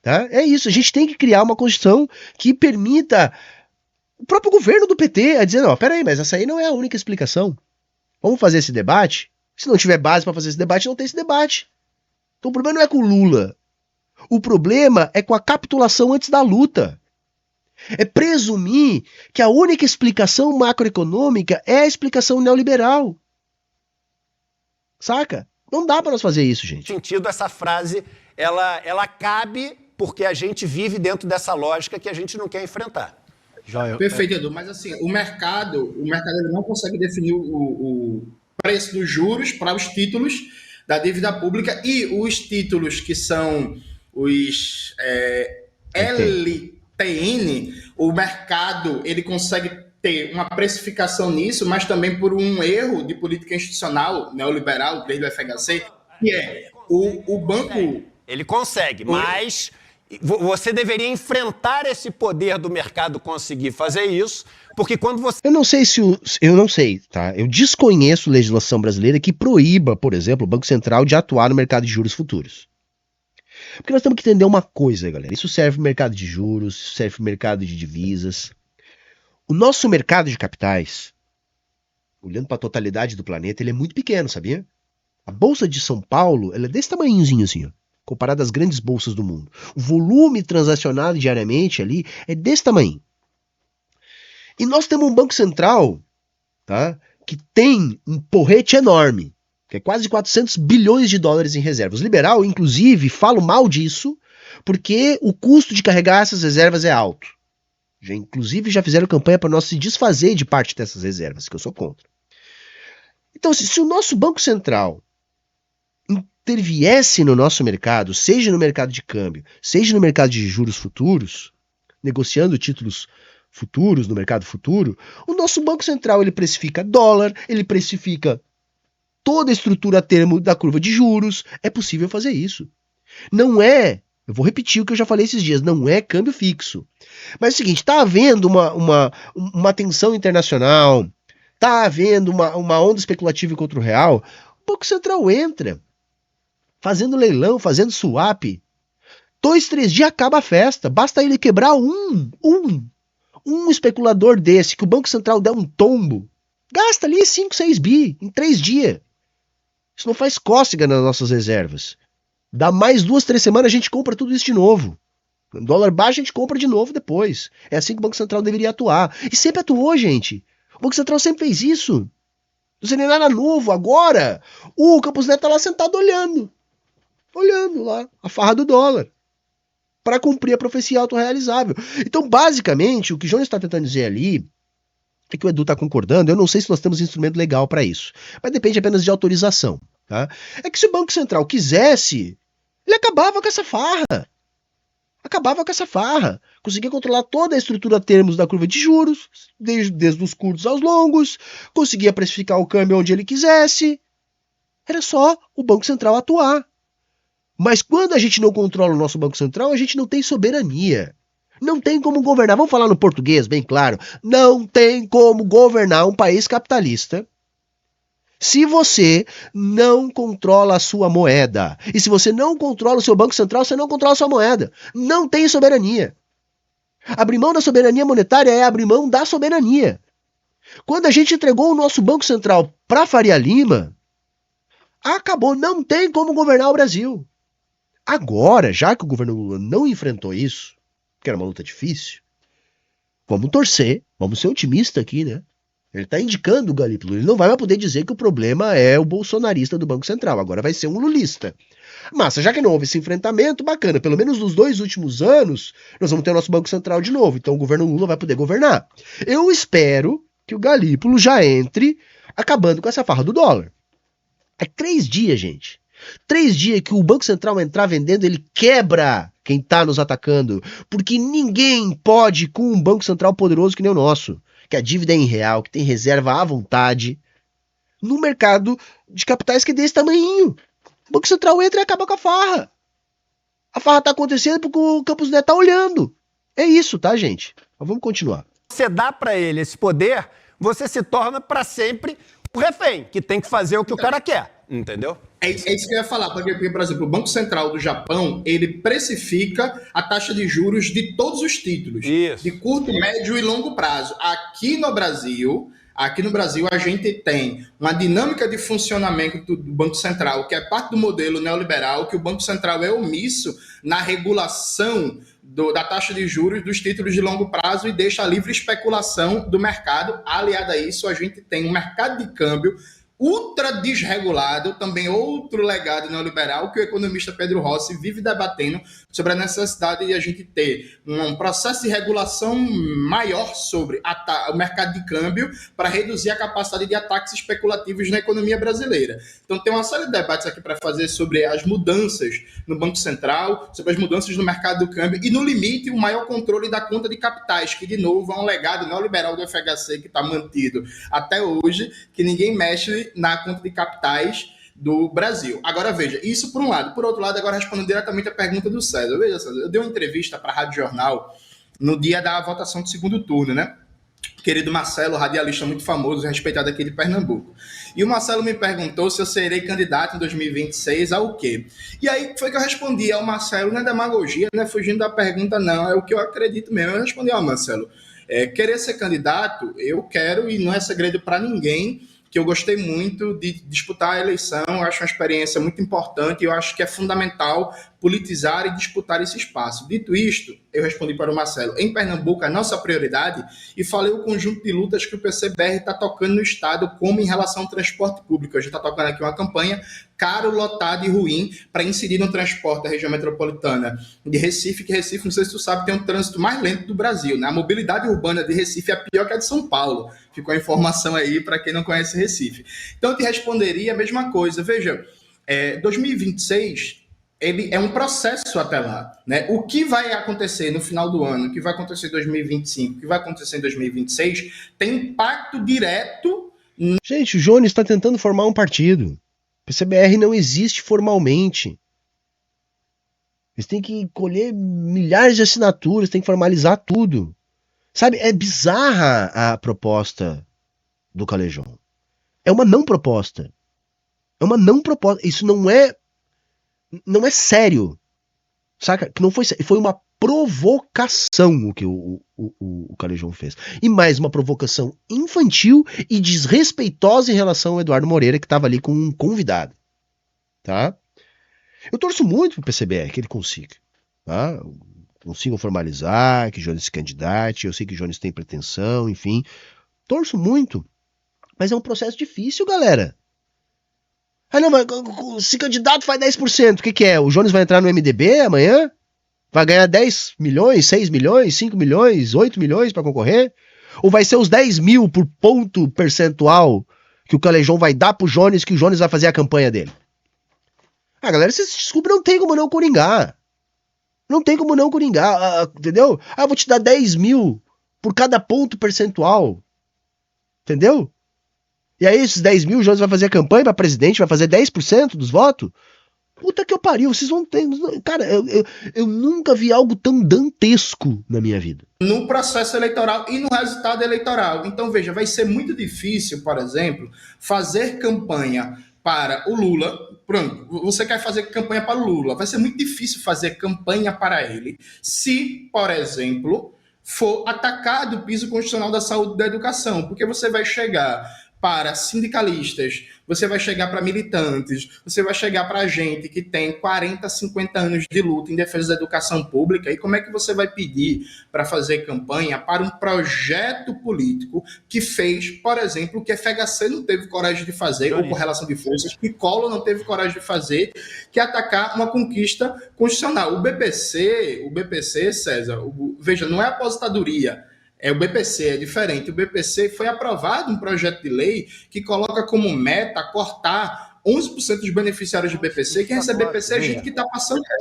Tá? É isso, a gente tem que criar uma Constituição que permita o próprio governo do PT a dizer, não, peraí, mas essa aí não é a única explicação. Vamos fazer esse debate? Se não tiver base para fazer esse debate, não tem esse debate. Então o problema não é com o Lula. O problema é com a capitulação antes da luta. É presumir que a única explicação macroeconômica é a explicação neoliberal. Saca? Não dá para nós fazer isso, gente. Sentido, essa frase, ela cabe porque a gente vive dentro dessa lógica que a gente não quer enfrentar. Perfeito, Edu. Mas assim, o mercado ele não consegue definir o preço dos juros para os títulos da dívida pública e os títulos que são os LTN, o mercado ele consegue ter uma precificação nisso, mas também por um erro de política institucional neoliberal desde o FHC, que é o banco... Ele consegue, mas você deveria enfrentar esse poder do mercado conseguir fazer isso, porque quando você... Eu não sei, tá? Eu desconheço legislação brasileira que proíba, por exemplo, o Banco Central de atuar no mercado de juros futuros. Porque nós temos que entender uma coisa, galera. Isso serve para o mercado de juros, isso serve para o mercado de divisas. O nosso mercado de capitais, olhando para a totalidade do planeta, ele é muito pequeno, sabia? A Bolsa de São Paulo, ela é desse tamanhozinho assim, ó, comparado às grandes bolsas do mundo. O volume transacionado diariamente ali é desse tamanho. E nós temos um Banco Central, tá, que tem um porrete enorme, que é quase 400 bilhões de dólares em reservas. Os liberal, inclusive, falam mal disso, porque o custo de carregar essas reservas é alto. Inclusive, já fizeram campanha para nós se desfazer de parte dessas reservas, que eu sou contra. Então, se o nosso Banco Central interviesse no nosso mercado, seja no mercado de câmbio, seja no mercado de juros futuros, negociando títulos futuros no mercado futuro, o nosso Banco Central ele precifica dólar, ele precifica toda a estrutura a termo da curva de juros. É possível fazer isso. Não é, eu vou repetir o que eu já falei esses dias, não é câmbio fixo. Mas é o seguinte, está havendo uma tensão internacional, está havendo uma onda especulativa contra o real, o Banco Central entra, fazendo leilão, fazendo swap. 2, 3 dias acaba a festa, basta ele quebrar um especulador desse, que o Banco Central der um tombo, gasta ali 5, 6 bi em 3 dias. Isso não faz cócega nas nossas reservas. Dá mais 2, 3 semanas, a gente compra tudo isso de novo. O dólar baixa, a gente compra de novo depois. É assim que o Banco Central deveria atuar. E sempre atuou, gente. O Banco Central sempre fez isso. Não sei nem nada novo. Agora, o Campos Neto tá lá sentado olhando. Olhando lá a farra do dólar. Para cumprir a profecia autorrealizável. Então, basicamente, o que o Jones está tentando dizer ali é que o Edu está concordando. Eu não sei se nós temos instrumento legal para isso. Mas depende apenas de autorização. Tá? É que se o Banco Central quisesse, ele acabava com essa farra. Conseguia controlar toda a estrutura a termos da curva de juros, desde os curtos aos longos, conseguia precificar o câmbio onde ele quisesse. Era só o Banco Central atuar. Mas quando a gente não controla o nosso Banco Central, a gente não tem soberania. Não tem como governar. Vamos falar no português, bem claro. Não tem como governar um país capitalista se você não controla a sua moeda. E se você não controla o seu Banco Central, você não controla a sua moeda. Não tem soberania. Abrir mão da soberania monetária é abrir mão da soberania. Quando a gente entregou o nosso Banco Central para Faria Lima, acabou, não tem como governar o Brasil. Agora, já que o governo Lula não enfrentou isso, que era uma luta difícil, vamos torcer, vamos ser otimistas aqui, né? Ele está indicando o Galípolo, ele não vai mais poder dizer que o problema é o bolsonarista do Banco Central, agora vai ser um lulista. Mas já que não houve esse enfrentamento, bacana, pelo menos nos 2 últimos anos, nós vamos ter o nosso Banco Central de novo, então o governo Lula vai poder governar. Eu espero que o Galípolo já entre acabando com essa farra do dólar. É 3 dias, gente. 3 dias que o Banco Central entrar vendendo, ele quebra quem tá nos atacando. Porque ninguém pode com um Banco Central poderoso que nem o nosso. Que a dívida é em real, que tem reserva à vontade. No mercado de capitais que é desse tamanhinho. O Banco Central entra e acaba com a farra. A farra tá acontecendo porque o Campos Neto tá olhando. É isso, tá, gente? Mas vamos continuar. Você dá para ele esse poder, você se torna para sempre o refém, que tem que fazer o que o cara quer, entendeu? É isso que eu ia falar, porque, por exemplo, o Banco Central do Japão, ele precifica a taxa de juros de todos os títulos, Isso. de curto, médio e longo prazo. Aqui no Brasil, a gente tem uma dinâmica de funcionamento do Banco Central, que é parte do modelo neoliberal, que o Banco Central é omisso na regulação da taxa de juros dos títulos de longo prazo e deixa a livre especulação do mercado. Aliado a isso, a gente tem um mercado de câmbio ultra desregulado, também outro legado neoliberal que o economista Pedro Rossi vive debatendo sobre a necessidade de a gente ter um processo de regulação maior sobre o mercado de câmbio para reduzir a capacidade de ataques especulativos na economia brasileira. Então tem uma série de debates aqui para fazer sobre as mudanças no Banco Central, sobre as mudanças no mercado do câmbio e, no limite, o maior controle da conta de capitais, que, de novo, é um legado neoliberal do FHC que está mantido até hoje, que ninguém mexe na conta de capitais do Brasil. Agora, veja, isso por um lado. Por outro lado, agora respondendo diretamente a pergunta do César. Veja, César, eu dei uma entrevista para a Rádio Jornal no dia da votação do segundo turno, né? Querido Marcelo, radialista muito famoso, respeitado aqui de Pernambuco. E o Marcelo me perguntou se eu serei candidato em 2026 ao quê? E aí foi que eu respondi ao Marcelo, não é demagogia, não é fugindo da pergunta, não, é o que eu acredito mesmo. Eu respondi ao Marcelo, querer ser candidato, eu quero, e não é segredo para ninguém, que eu gostei muito de disputar a eleição, eu acho uma experiência muito importante, eu acho que é fundamental politizar e disputar esse espaço. Dito isto, eu respondi para o Marcelo, em Pernambuco, a nossa prioridade, e falei o conjunto de lutas que o PCBR está tocando no Estado, como em relação ao transporte público. A gente está tocando aqui uma campanha caro, lotado e ruim para incidir no transporte da região metropolitana de Recife, que Recife, não sei se tu sabe, tem um trânsito mais lento do Brasil, né? A mobilidade urbana de Recife é pior que a de São Paulo. Ficou a informação aí para quem não conhece Recife. Então eu te responderia a mesma coisa. Veja, 2026... ele é um processo até lá, né? O que vai acontecer no final do ano, o que vai acontecer em 2025, o que vai acontecer em 2026, tem impacto direto. Gente, o Jones está tentando formar um partido. O PCBR não existe formalmente. Eles têm que colher milhares de assinaturas, têm que formalizar tudo. Sabe, é bizarra a proposta do Calejão. É uma não proposta. É uma não proposta. Isso não é sério, saca? Que não foi sério. Foi uma provocação o que o Calejão fez. E mais uma provocação infantil e desrespeitosa em relação ao Eduardo Moreira, que estava ali com um convidado. Tá? Eu torço muito pro PCBR que ele consiga. Tá? Consigam formalizar, que Jones se candidate. Eu sei que Jones tem pretensão, enfim. Torço muito. Mas é um processo difícil, galera. Ah, não, mas se candidato faz 10%, o que é? O Jones vai entrar no MDB amanhã? Vai ganhar 10 milhões, 6 milhões, 5 milhões, 8 milhões para concorrer? Ou vai ser os 10 mil por ponto percentual que o Calejão vai dar pro Jones, que o Jones vai fazer a campanha dele? Ah, galera, vocês desculpem, não tem como não coringar. Não tem como não coringar, entendeu? Ah, eu vou te dar 10 mil por cada ponto percentual. Entendeu? E aí esses 10 mil, o Jones vai fazer a campanha para presidente, vai fazer 10% dos votos? Puta que eu pariu, vocês vão ter... Cara, eu nunca vi algo tão dantesco na minha vida. No processo eleitoral e no resultado eleitoral. Então, veja, vai ser muito difícil, por exemplo, fazer campanha para o Lula. Pronto, você quer fazer campanha para o Lula. Vai ser muito difícil fazer campanha para ele se, por exemplo, for atacado o piso constitucional da saúde e da educação, porque você vai chegar para sindicalistas, você vai chegar para militantes, você vai chegar para gente que tem 40, 50 anos de luta em defesa da educação pública, e como é que você vai pedir para fazer campanha para um projeto político que fez, por exemplo, o que a FHC não teve coragem de fazer, ou correlação de forças, que Collor não teve coragem de fazer, que é atacar uma conquista constitucional. O BPC, César, veja, não é aposentadoria, é o BPC, é diferente. O BPC foi aprovado um projeto de lei que coloca como meta cortar 11% dos beneficiários do BPC. Quem recebe BPC é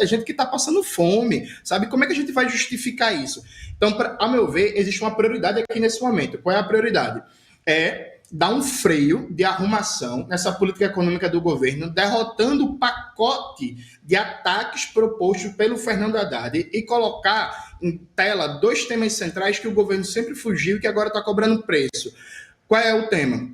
gente que está passando fome, sabe? Como é que a gente vai justificar isso? Então, a meu ver, existe uma prioridade aqui nesse momento. Qual é a prioridade? É dar um freio de arrumação nessa política econômica do governo, derrotando o pacote de ataques propostos pelo Fernando Haddad e colocar em tela 2 temas centrais que o governo sempre fugiu e que agora está cobrando preço. Qual é o tema?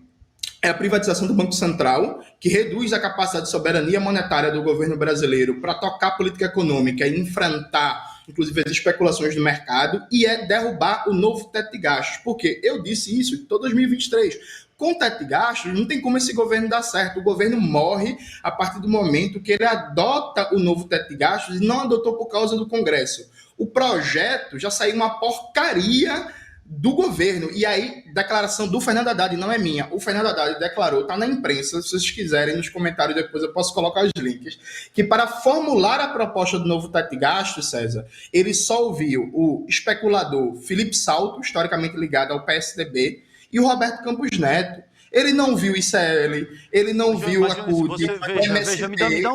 É a privatização do Banco Central, que reduz a capacidade de soberania monetária do governo brasileiro para tocar a política econômica e enfrentar, inclusive, as especulações do mercado, e é derrubar o novo teto de gastos. Porque eu disse isso em 2023. Com o teto de gastos, não tem como esse governo dar certo. O governo morre a partir do momento que ele adota o novo teto de gastos e não adotou por causa do Congresso. O projeto já saiu uma porcaria do governo. E aí, declaração do Fernando Haddad, não é minha. O Fernando Haddad declarou, está na imprensa, se vocês quiserem, nos comentários depois eu posso colocar os links, que para formular a proposta do novo teto de gastos, César, ele só ouviu o especulador Felipe Salto, historicamente ligado ao PSDB, e o Roberto Campos Neto. Ele não viu o ICL, ele não viu a CUT,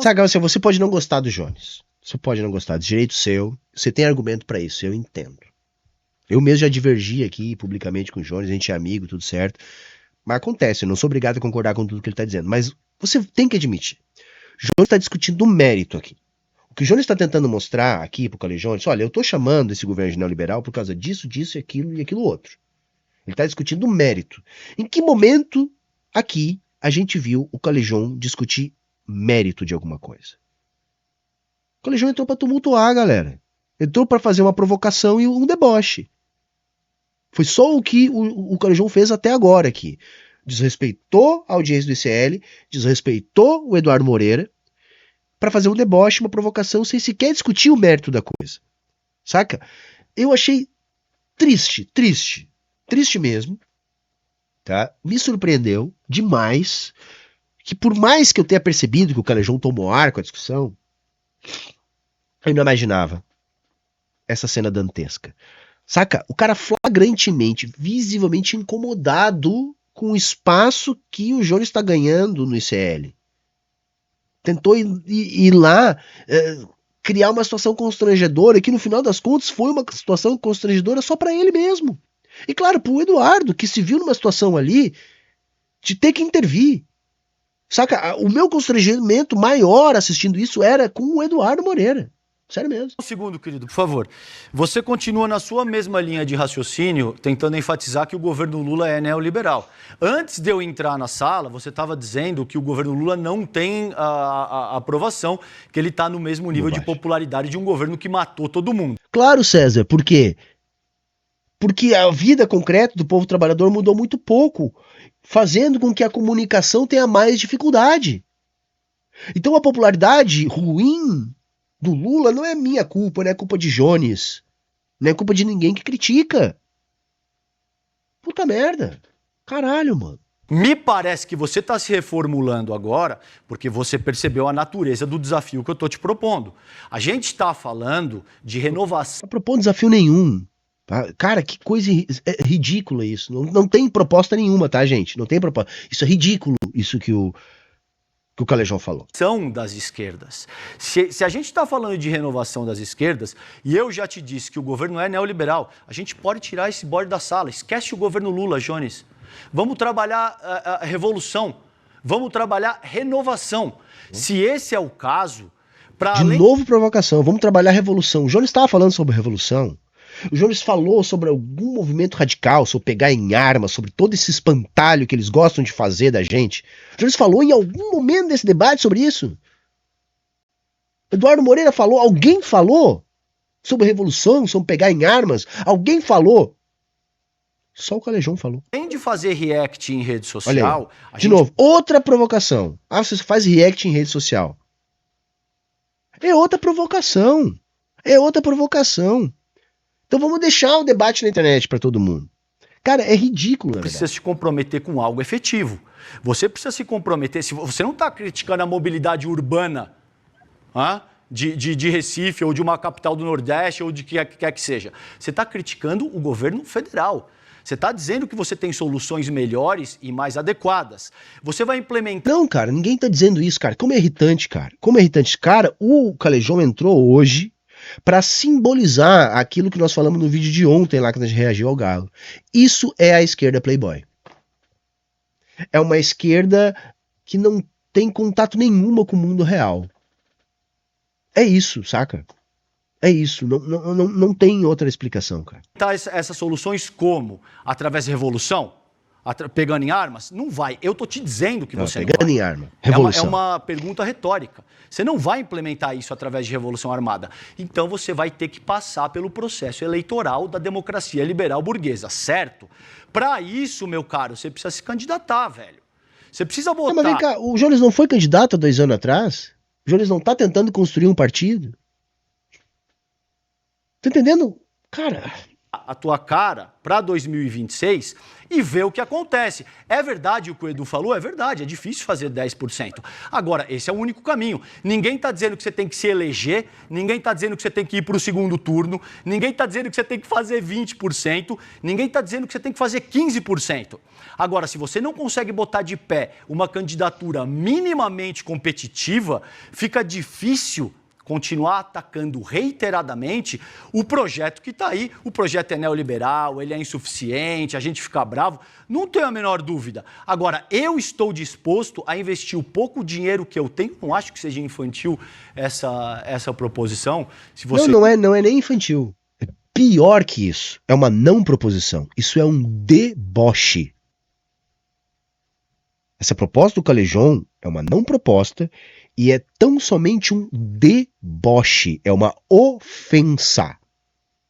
Sabe, você pode não gostar do Jones. Você pode não gostar, direito seu. Você tem argumento pra isso, eu entendo. Eu mesmo já divergi aqui publicamente com o Jones, a gente é amigo, tudo certo. Mas acontece, eu não sou obrigado a concordar com tudo que ele tá dizendo. Mas você tem que admitir. O Jones está discutindo o mérito aqui. O que o Jones está tentando mostrar aqui pro Calil Jones, olha, eu tô chamando esse governo de neoliberal por causa disso, disso e aquilo outro. Ele está discutindo o mérito. Em que momento aqui a gente viu o Calejão discutir mérito de alguma coisa? O Calejão entrou para tumultuar, galera. Entrou para fazer uma provocação e um deboche. Foi só o que o Calejão fez até agora aqui. Desrespeitou a audiência do ICL, desrespeitou o Eduardo Moreira para fazer um deboche, uma provocação, sem sequer discutir o mérito da coisa. Saca? Eu achei triste mesmo, tá? Me surpreendeu demais que, por mais que eu tenha percebido que o Calejão tomou ar com a discussão, eu não imaginava essa cena dantesca. Saca? O cara flagrantemente, visivelmente incomodado com o espaço que o Jones está ganhando no ICL. Tentou ir lá criar uma situação constrangedora, que no final das contas foi uma situação constrangedora só para ele mesmo. E claro, pro Eduardo, que se viu numa situação ali de ter que intervir. Saca? O meu constrangimento maior assistindo isso era com o Eduardo Moreira. Sério mesmo. Um segundo, querido, por favor. Você continua na sua mesma linha de raciocínio, tentando enfatizar que o governo Lula é neoliberal. Antes de eu entrar na sala, você estava dizendo que o governo Lula não tem a aprovação, que ele está no mesmo nível de popularidade de um governo que matou todo mundo. Claro, César, por quê? Porque a vida concreta do povo trabalhador mudou muito pouco, fazendo com que a comunicação tenha mais dificuldade. Então a popularidade ruim do Lula não é minha culpa, não é culpa de Jones, não é culpa de ninguém que critica. Puta merda. Caralho, mano. Me parece que você está se reformulando agora porque você percebeu a natureza do desafio que eu estou te propondo. A gente está falando de renovação. Não propõe desafio nenhum. Tá? Cara, que coisa ridícula isso. Não tem proposta nenhuma, tá, gente? Não tem proposta. Isso é ridículo, isso que o Calejão falou. São das esquerdas. Se a gente está falando de renovação das esquerdas, e eu já te disse que o governo é neoliberal, a gente pode tirar esse bode da sala. Esquece o governo Lula, Jones. Vamos trabalhar a revolução. Vamos trabalhar renovação. Se esse é o caso... novo provocação. Vamos trabalhar revolução. O Jones estava falando sobre revolução. O Jones falou sobre algum movimento radical, sobre pegar em armas, sobre todo esse espantalho que eles gostam de fazer da gente. O Jones falou em algum momento desse debate sobre isso. Eduardo Moreira falou, alguém falou. sobre revolução, sobre pegar em armas. Alguém falou? Só o Calejão falou. Além de fazer react em rede Olha social... aí. De novo, outra provocação. Ah, você faz react em rede social. É outra provocação. É outra provocação. Então vamos deixar o debate na internet para todo mundo. Cara, é ridículo, na precisa verdade. se comprometer com algo efetivo. Você precisa se comprometer. Se você não está criticando a mobilidade urbana de Recife ou de uma capital do Nordeste ou de que quer que seja, você está criticando o governo federal. Você está dizendo que você tem soluções melhores e mais adequadas. Você vai implementar... Não, cara, ninguém tá dizendo isso, cara. Como é irritante, cara. Como é irritante. Cara, o Calejão entrou hoje para simbolizar aquilo que nós falamos no vídeo de ontem lá que a gente reagiu ao Galo. Isso é a esquerda playboy. É uma esquerda que não tem contato nenhuma com o mundo real. É isso, saca? É isso, não tem outra explicação, cara. Essas soluções como? Através de revolução? Pegando em armas? Não vai. Eu tô te dizendo que você não vai. Pegando em arma. Revolução. É uma pergunta retórica. Você não vai implementar isso através de revolução armada. Então você vai ter que passar pelo processo eleitoral da democracia liberal burguesa, certo? Para isso, meu caro, você precisa se candidatar, velho. Você precisa votar. Não, mas vem cá, o Jones não foi candidato há 2 anos atrás? O Jones não tá tentando construir um partido? Tá entendendo? Cara... a tua cara para 2026 e ver o que acontece. É verdade o que o Edu falou? É verdade, é difícil fazer 10%. Agora, esse é o único caminho. Ninguém está dizendo que você tem que se eleger, ninguém está dizendo que você tem que ir para o segundo turno, ninguém está dizendo que você tem que fazer 20%, ninguém está dizendo que você tem que fazer 15%. Agora, se você não consegue botar de pé uma candidatura minimamente competitiva, fica difícil continuar atacando reiteradamente o projeto que está aí. O projeto é neoliberal, ele é insuficiente, a gente fica bravo, não tenho a menor dúvida. Agora, eu estou disposto a investir o pouco dinheiro que eu tenho, não acho que seja infantil essa proposição. Se você... Não é nem infantil. É pior que isso. É uma não proposição. Isso é um deboche. Essa proposta do Calejão é uma não proposta e é tão somente um deboche, é uma ofensa,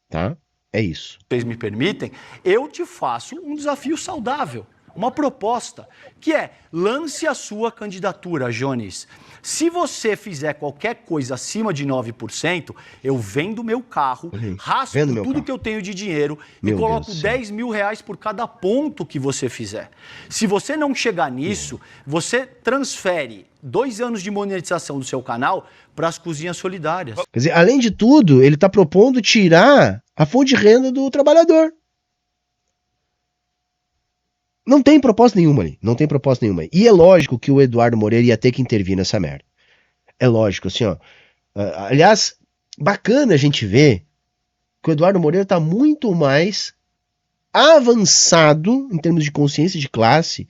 tá? É isso. Vocês me permitem, eu te faço um desafio saudável, uma proposta, que é lance a sua candidatura, Jones. Se você fizer qualquer coisa acima de 9%, eu vendo meu carro, raspo tudo que eu tenho de dinheiro e coloco 10 mil reais por cada ponto que você fizer. Se você não chegar nisso, você transfere 2 anos de monetização do seu canal para as cozinhas solidárias. Quer dizer, além de tudo, ele está propondo tirar a fonte de renda do trabalhador. Não tem proposta nenhuma ali. Não tem proposta nenhuma. E é lógico que o Eduardo Moreira ia ter que intervir nessa merda. É lógico, assim, ó. Aliás, bacana a gente ver que o Eduardo Moreira está muito mais avançado em termos de consciência de classe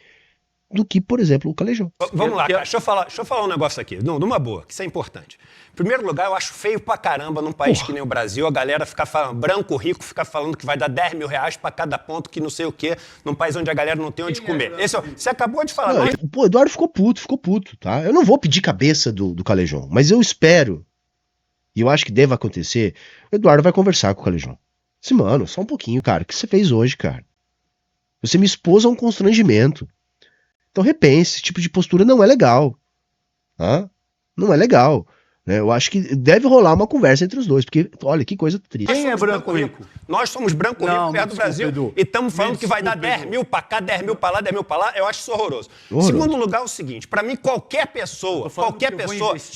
do que, por exemplo, o Calejão. Vamos lá, cara. Deixa eu falar um negócio aqui. Não, numa boa, que isso é importante. Em primeiro lugar, eu acho feio pra caramba num país que nem o Brasil, a galera ficar falando, branco rico, ficar falando que vai dar 10 mil reais pra cada ponto, que não sei o quê, num país onde a galera não tem onde comer. Você acabou de falar. Pô, o Eduardo ficou puto, tá? Eu não vou pedir cabeça do Calejão, mas eu espero, e eu acho que deve acontecer, o Eduardo vai conversar com o Calejão. Sim, mano, só um pouquinho, cara. O que você fez hoje, cara? Você me expôs a um constrangimento. Então repense, esse tipo de postura não é legal. Tá? Não é legal. Né? Eu acho que deve rolar uma conversa entre os dois, porque, olha, que coisa triste. Quem é branco rico? Nós somos branco rico perto do Brasil. Edu. E estamos falando que vai dar 10 mil pra cá, 10 mil pra lá, 10 mil pra lá. Eu acho isso horroroso. Segundo lugar, é o seguinte, pra mim, qualquer pessoa...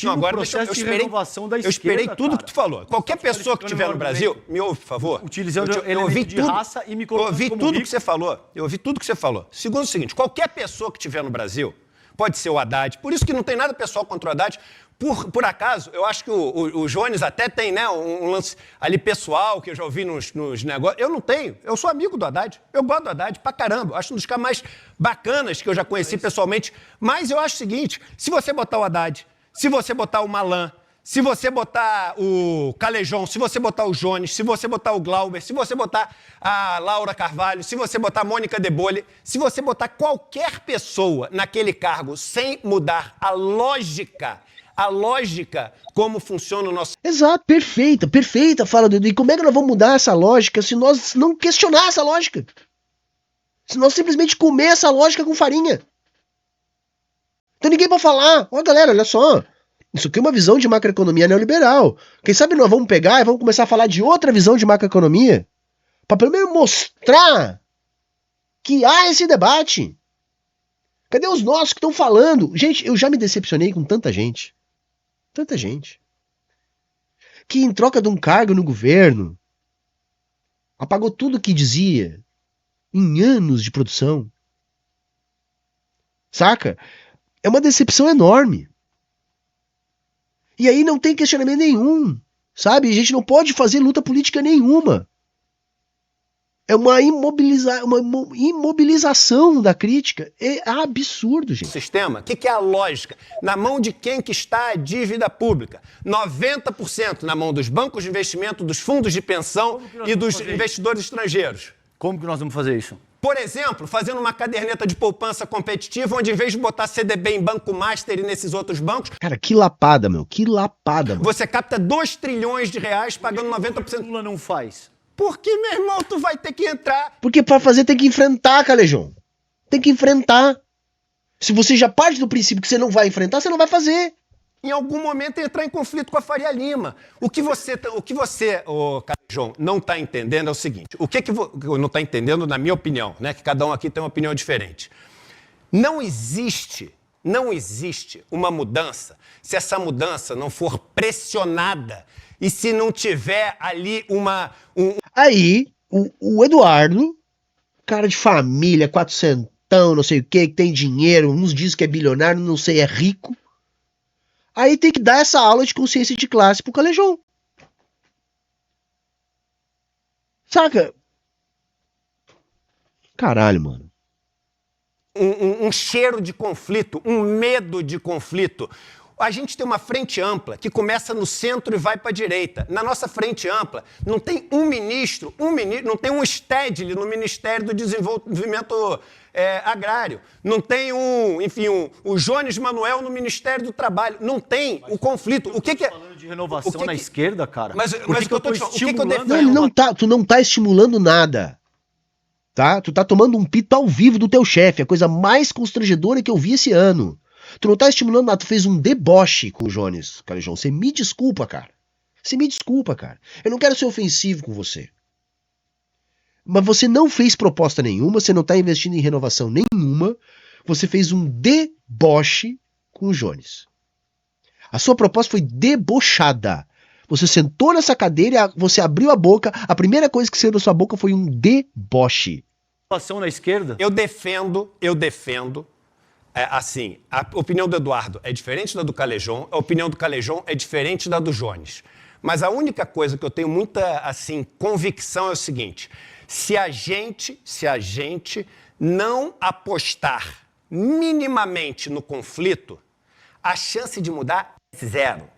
Não, agora eu esperei tudo que tu falou. Qualquer pessoa que estiver no Brasil, me ouve, por favor. Utilizando eu ouvi de tudo, raça e me eu ouvi como tudo rico. que você falou. Eu ouvi tudo que você falou. Segundo o seguinte, qualquer pessoa que estiver no Brasil, pode ser o Haddad, por isso que não tem nada pessoal contra o Haddad. Por acaso, eu acho que o Jones até tem, né, um lance ali pessoal, que eu já ouvi nos negócios. Eu não tenho. Eu sou amigo do Haddad. Eu gosto do Haddad pra caramba. Eu acho um dos caras mais bacanas que eu já conheci pessoalmente. Mas eu acho o seguinte, se você botar o Haddad, se você botar o Malan, se você botar o Calejão, se você botar o Jones, se você botar o Glauber, se você botar a Laura Carvalho, se você botar a Mônica De Bolle, se você botar qualquer pessoa naquele cargo sem mudar a lógica a lógica como funciona o nosso... Exato, perfeita fala do Edu. E como é que nós vamos mudar essa lógica se nós não questionar essa lógica? Se nós simplesmente comer essa lógica com farinha. Então ninguém pode falar, ó galera, olha só, isso aqui é uma visão de macroeconomia neoliberal. Quem sabe nós vamos pegar e vamos começar a falar de outra visão de macroeconomia, para pelo menos mostrar que há esse debate. Cadê os nossos que estão falando? Gente, eu já me decepcionei com tanta gente, que em troca de um cargo no governo, apagou tudo que dizia em anos de produção. Saca? É uma decepção enorme. E aí não tem questionamento nenhum, sabe? A gente não pode fazer luta política nenhuma. É uma imobilização da crítica. É absurdo, gente. sistema. O que é a lógica? Na mão de quem que está a dívida pública? 90% na mão dos bancos de investimento, dos fundos de pensão e dos investidores estrangeiros. Como que nós vamos fazer isso? Por exemplo, fazendo uma caderneta de poupança competitiva, onde em vez de botar CDB em Banco Master e nesses outros bancos, Cara, que lapada, meu. Que lapada, mano. você capta 2 trilhões de reais pagando 90%. Lula não faz. Porque, meu irmão, tu vai ter que entrar. Porque pra fazer tem que enfrentar, Calejão. Tem que enfrentar. Se você já parte do princípio que você não vai enfrentar, você não vai fazer. Em algum momento entrar em conflito com a Faria Lima. O que você, ô Calejão, não está entendendo é o seguinte. O que não está entendendo, na minha opinião, né? Que cada um aqui tem uma opinião diferente. Não existe uma mudança se essa mudança não for pressionada e se não tiver ali Aí, o Eduardo, cara de família, 400, não sei o que tem dinheiro, uns dizem que é bilionário, não sei, é rico. Aí tem que dar essa aula de consciência de classe pro Calejão. Saca? Caralho, mano. um cheiro de conflito, um medo de conflito. A gente tem uma frente ampla que começa no centro e vai para a direita. Na nossa frente ampla, não tem um ministro, não tem um Stedley no Ministério do Desenvolvimento Agrário. Não tem o Jones Manuel no Ministério do Trabalho. Não tem o conflito. O que é... Falando de renovação na esquerda, cara. Mas Por que o que eu tô te falando? O que eu estimulando? defendo? Tu não tá estimulando nada. Tá? Tu tá tomando um pito ao vivo do teu chefe, a coisa mais constrangedora que eu vi esse ano. Tu não tá estimulando nada, tu fez um deboche com o Jones, Calejão. Você me desculpa, cara. Eu não quero ser ofensivo com você. Mas você não fez proposta nenhuma, você não tá investindo em renovação nenhuma, você fez um deboche com o Jones. A sua proposta foi debochada. Você sentou nessa cadeira, você abriu a boca, a primeira coisa que saiu da sua boca foi um deboche. Renovação na esquerda? Eu defendo. Assim, a opinião do Eduardo é diferente da do Calejão, a opinião do Calejão é diferente da do Jones. Mas a única coisa que eu tenho muita, assim, convicção é o seguinte: se a gente não apostar minimamente no conflito, a chance de mudar é zero.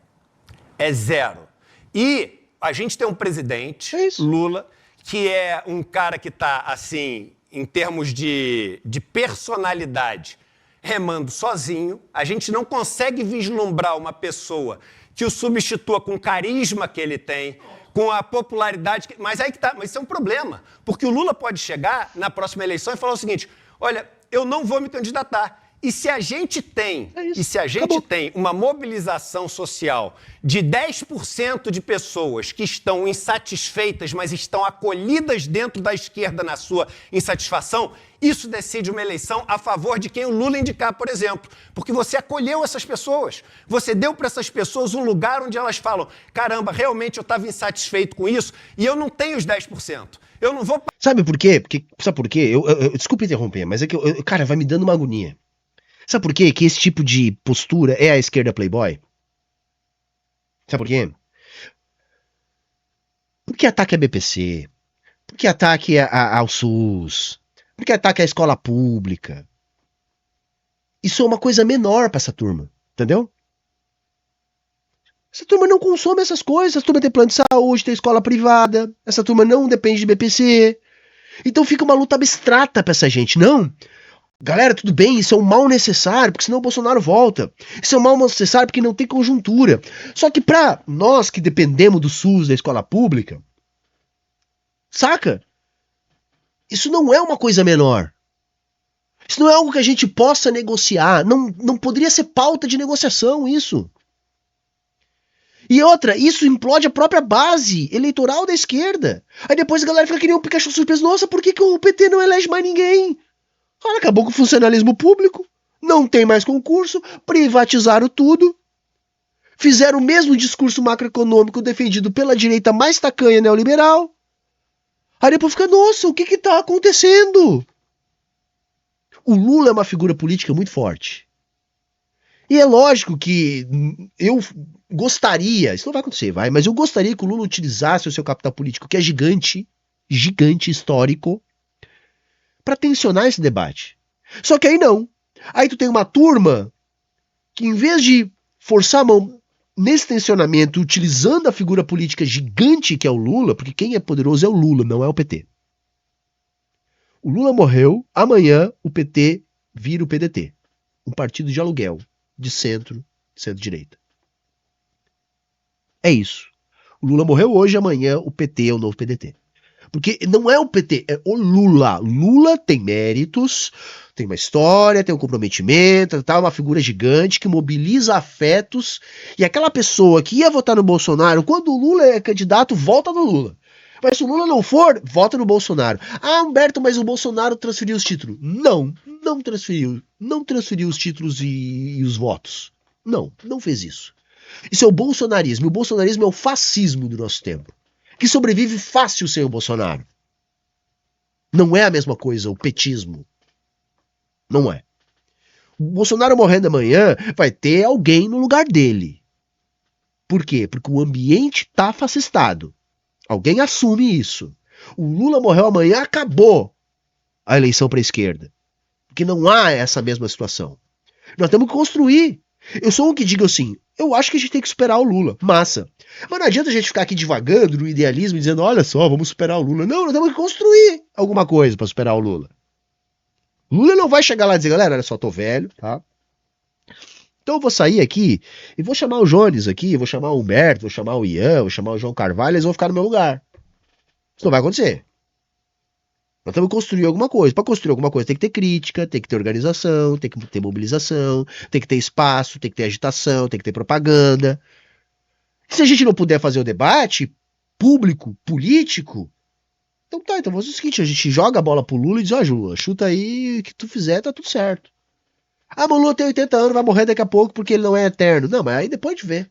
É zero. E a gente tem um presidente, Lula, que é um cara que está, assim, em termos de personalidade, remando sozinho. A gente não consegue vislumbrar uma pessoa que o substitua com o carisma que ele tem, com a popularidade... Mas aí que tá, mas isso é um problema, porque o Lula pode chegar na próxima eleição e falar o seguinte: olha, eu não vou me candidatar. E se a gente tem, uma mobilização social de 10% de pessoas que estão insatisfeitas, mas estão acolhidas dentro da esquerda na sua insatisfação, isso decide uma eleição a favor de quem o Lula indicar, por exemplo. Porque você acolheu essas pessoas. Você deu para essas pessoas um lugar onde elas falam: caramba, realmente eu estava insatisfeito com isso e eu não tenho os 10%. Eu não vou... Sabe por quê? Sabe por quê? Desculpa interromper, mas é que, cara, vai me dando uma agonia. Sabe por quê que esse tipo de postura é a esquerda playboy? Sabe por quê? Porque ataque a BPC, porque ataque ao SUS, porque ataque à escola pública. Isso é uma coisa menor pra essa turma, entendeu? Essa turma não consome essas coisas, essa turma tem plano de saúde, tem escola privada, essa turma não depende de BPC. Então fica uma luta abstrata pra essa gente, não... Galera, tudo bem, isso é um mal necessário, porque senão o Bolsonaro volta. Isso é um mal necessário porque não tem conjuntura. Só que pra nós que dependemos do SUS, da escola pública, saca? Isso não é uma coisa menor. Isso não é algo que a gente possa negociar. Não poderia ser pauta de negociação isso. E outra, isso implode a própria base eleitoral da esquerda. Aí depois a galera fica que nem um Pikachu surpreso. Nossa, por que o PT não elege mais ninguém? Cara, acabou com o funcionalismo público. Não tem mais concurso. Privatizaram tudo. Fizeram o mesmo discurso macroeconômico defendido pela direita mais tacanha neoliberal. Aí depois fica, nossa, o que tá acontecendo? O Lula é uma figura política muito forte. E é lógico que eu gostaria, isso não vai acontecer, mas eu gostaria que o Lula utilizasse o seu capital político, que é gigante, histórico, para tensionar esse debate. Só que aí não. Aí tu tem uma turma que, em vez de forçar a mão nesse tensionamento, utilizando a figura política gigante que é o Lula, porque quem é poderoso é o Lula, não é o PT. O Lula morreu, amanhã o PT vira o PDT, um partido de aluguel, de centro-direita. É isso. O Lula morreu hoje, amanhã o PT é o novo PDT. Porque não é o PT, é o Lula. Lula tem méritos, tem uma história, tem um comprometimento, tá, uma figura gigante que mobiliza afetos. E aquela pessoa que ia votar no Bolsonaro, quando o Lula é candidato, vota no Lula. Mas se o Lula não for, vota no Bolsonaro. Ah, Humberto, mas o Bolsonaro transferiu os títulos. Não transferiu. Não transferiu os títulos e os votos. Não fez isso. Isso é o bolsonarismo. E o bolsonarismo é o fascismo do nosso tempo, que sobrevive fácil sem o Bolsonaro. Não é a mesma coisa o petismo. Não é. O Bolsonaro morrendo amanhã, vai ter alguém no lugar dele. Por quê? Porque o ambiente tá fascistado. Alguém assume isso. O Lula morreu amanhã, acabou a eleição para a esquerda. Porque não há essa mesma situação. Nós temos que construir. Eu sou um que diga assim, eu acho que a gente tem que superar o Lula. Massa. Mas não adianta a gente ficar aqui divagando no idealismo, dizendo, olha só, vamos superar o Lula. Não, nós temos que construir alguma coisa para superar o Lula. Lula não vai chegar lá e dizer, galera, olha só, tô velho, tá? Então eu vou sair aqui e vou chamar o Jones aqui, vou chamar o Humberto, vou chamar o Ian, vou chamar o João Carvalho, eles vão ficar no meu lugar. Isso não vai acontecer. Nós temos que construir alguma coisa. Para construir alguma coisa tem que ter crítica, tem que ter organização, tem que ter mobilização, tem que ter espaço, tem que ter agitação, tem que ter propaganda. Se a gente não puder fazer o debate público, político, então vamos fazer o seguinte, a gente joga a bola pro Lula e diz, ó, Lula, chuta aí, o que tu fizer tá tudo certo. Ah, mas o Lula tem 80 anos, vai morrer daqui a pouco porque ele não é eterno. Não, mas aí depois a gente vê.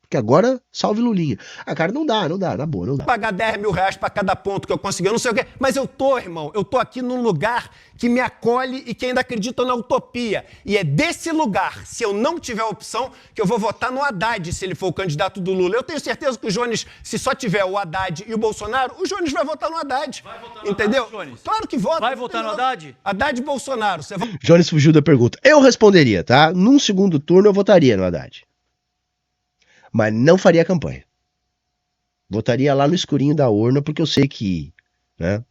Porque agora, salve Lulinha. Ah, cara, não dá, na boa, não dá. Pagar 10 mil reais pra cada ponto que eu consegui, eu não sei o quê. Mas eu tô, irmão, eu tô aqui num lugar que me acolhe e que ainda acredita na utopia. E é desse lugar, se eu não tiver opção, que eu vou votar no Haddad, se ele for o candidato do Lula. Eu tenho certeza que o Jones, se só tiver o Haddad e o Bolsonaro, o Jones vai votar no Haddad. Vai votar no entendeu? Haddad, Jones? Claro que vota. Vai votar no Haddad? Haddad e Bolsonaro. Você vai... Jones fugiu da pergunta. Eu responderia, tá? Num segundo turno eu votaria no Haddad. Mas não faria campanha. Votaria lá no escurinho da urna, porque eu sei que, né,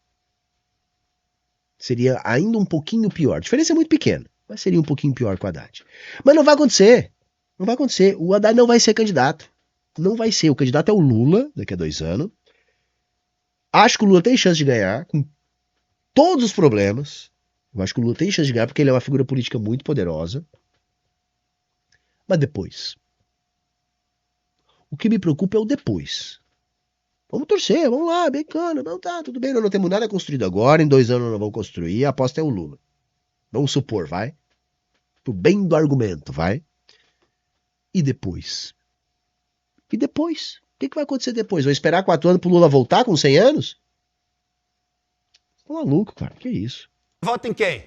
seria ainda um pouquinho pior. A diferença é muito pequena, mas seria um pouquinho pior que o Haddad. Mas não vai acontecer. Não vai acontecer. O Haddad não vai ser candidato. Não vai ser. O candidato é o Lula, daqui a 2 anos. Acho que o Lula tem chance de ganhar, com todos os problemas. Eu acho que o Lula tem chance de ganhar, porque ele é uma figura política muito poderosa. Mas depois... O que me preocupa é o depois. Vamos torcer, vamos lá, bacana, não tá, tudo bem, nós não temos nada construído agora, em 2 anos nós vamos construir, a aposta é o Lula. Vamos supor, vai? Pro bem do argumento, vai? E depois? E depois? O que vai acontecer depois? Vai esperar 4 anos pro Lula voltar com 100 anos? Tá maluco, cara, que isso? Vota em quem?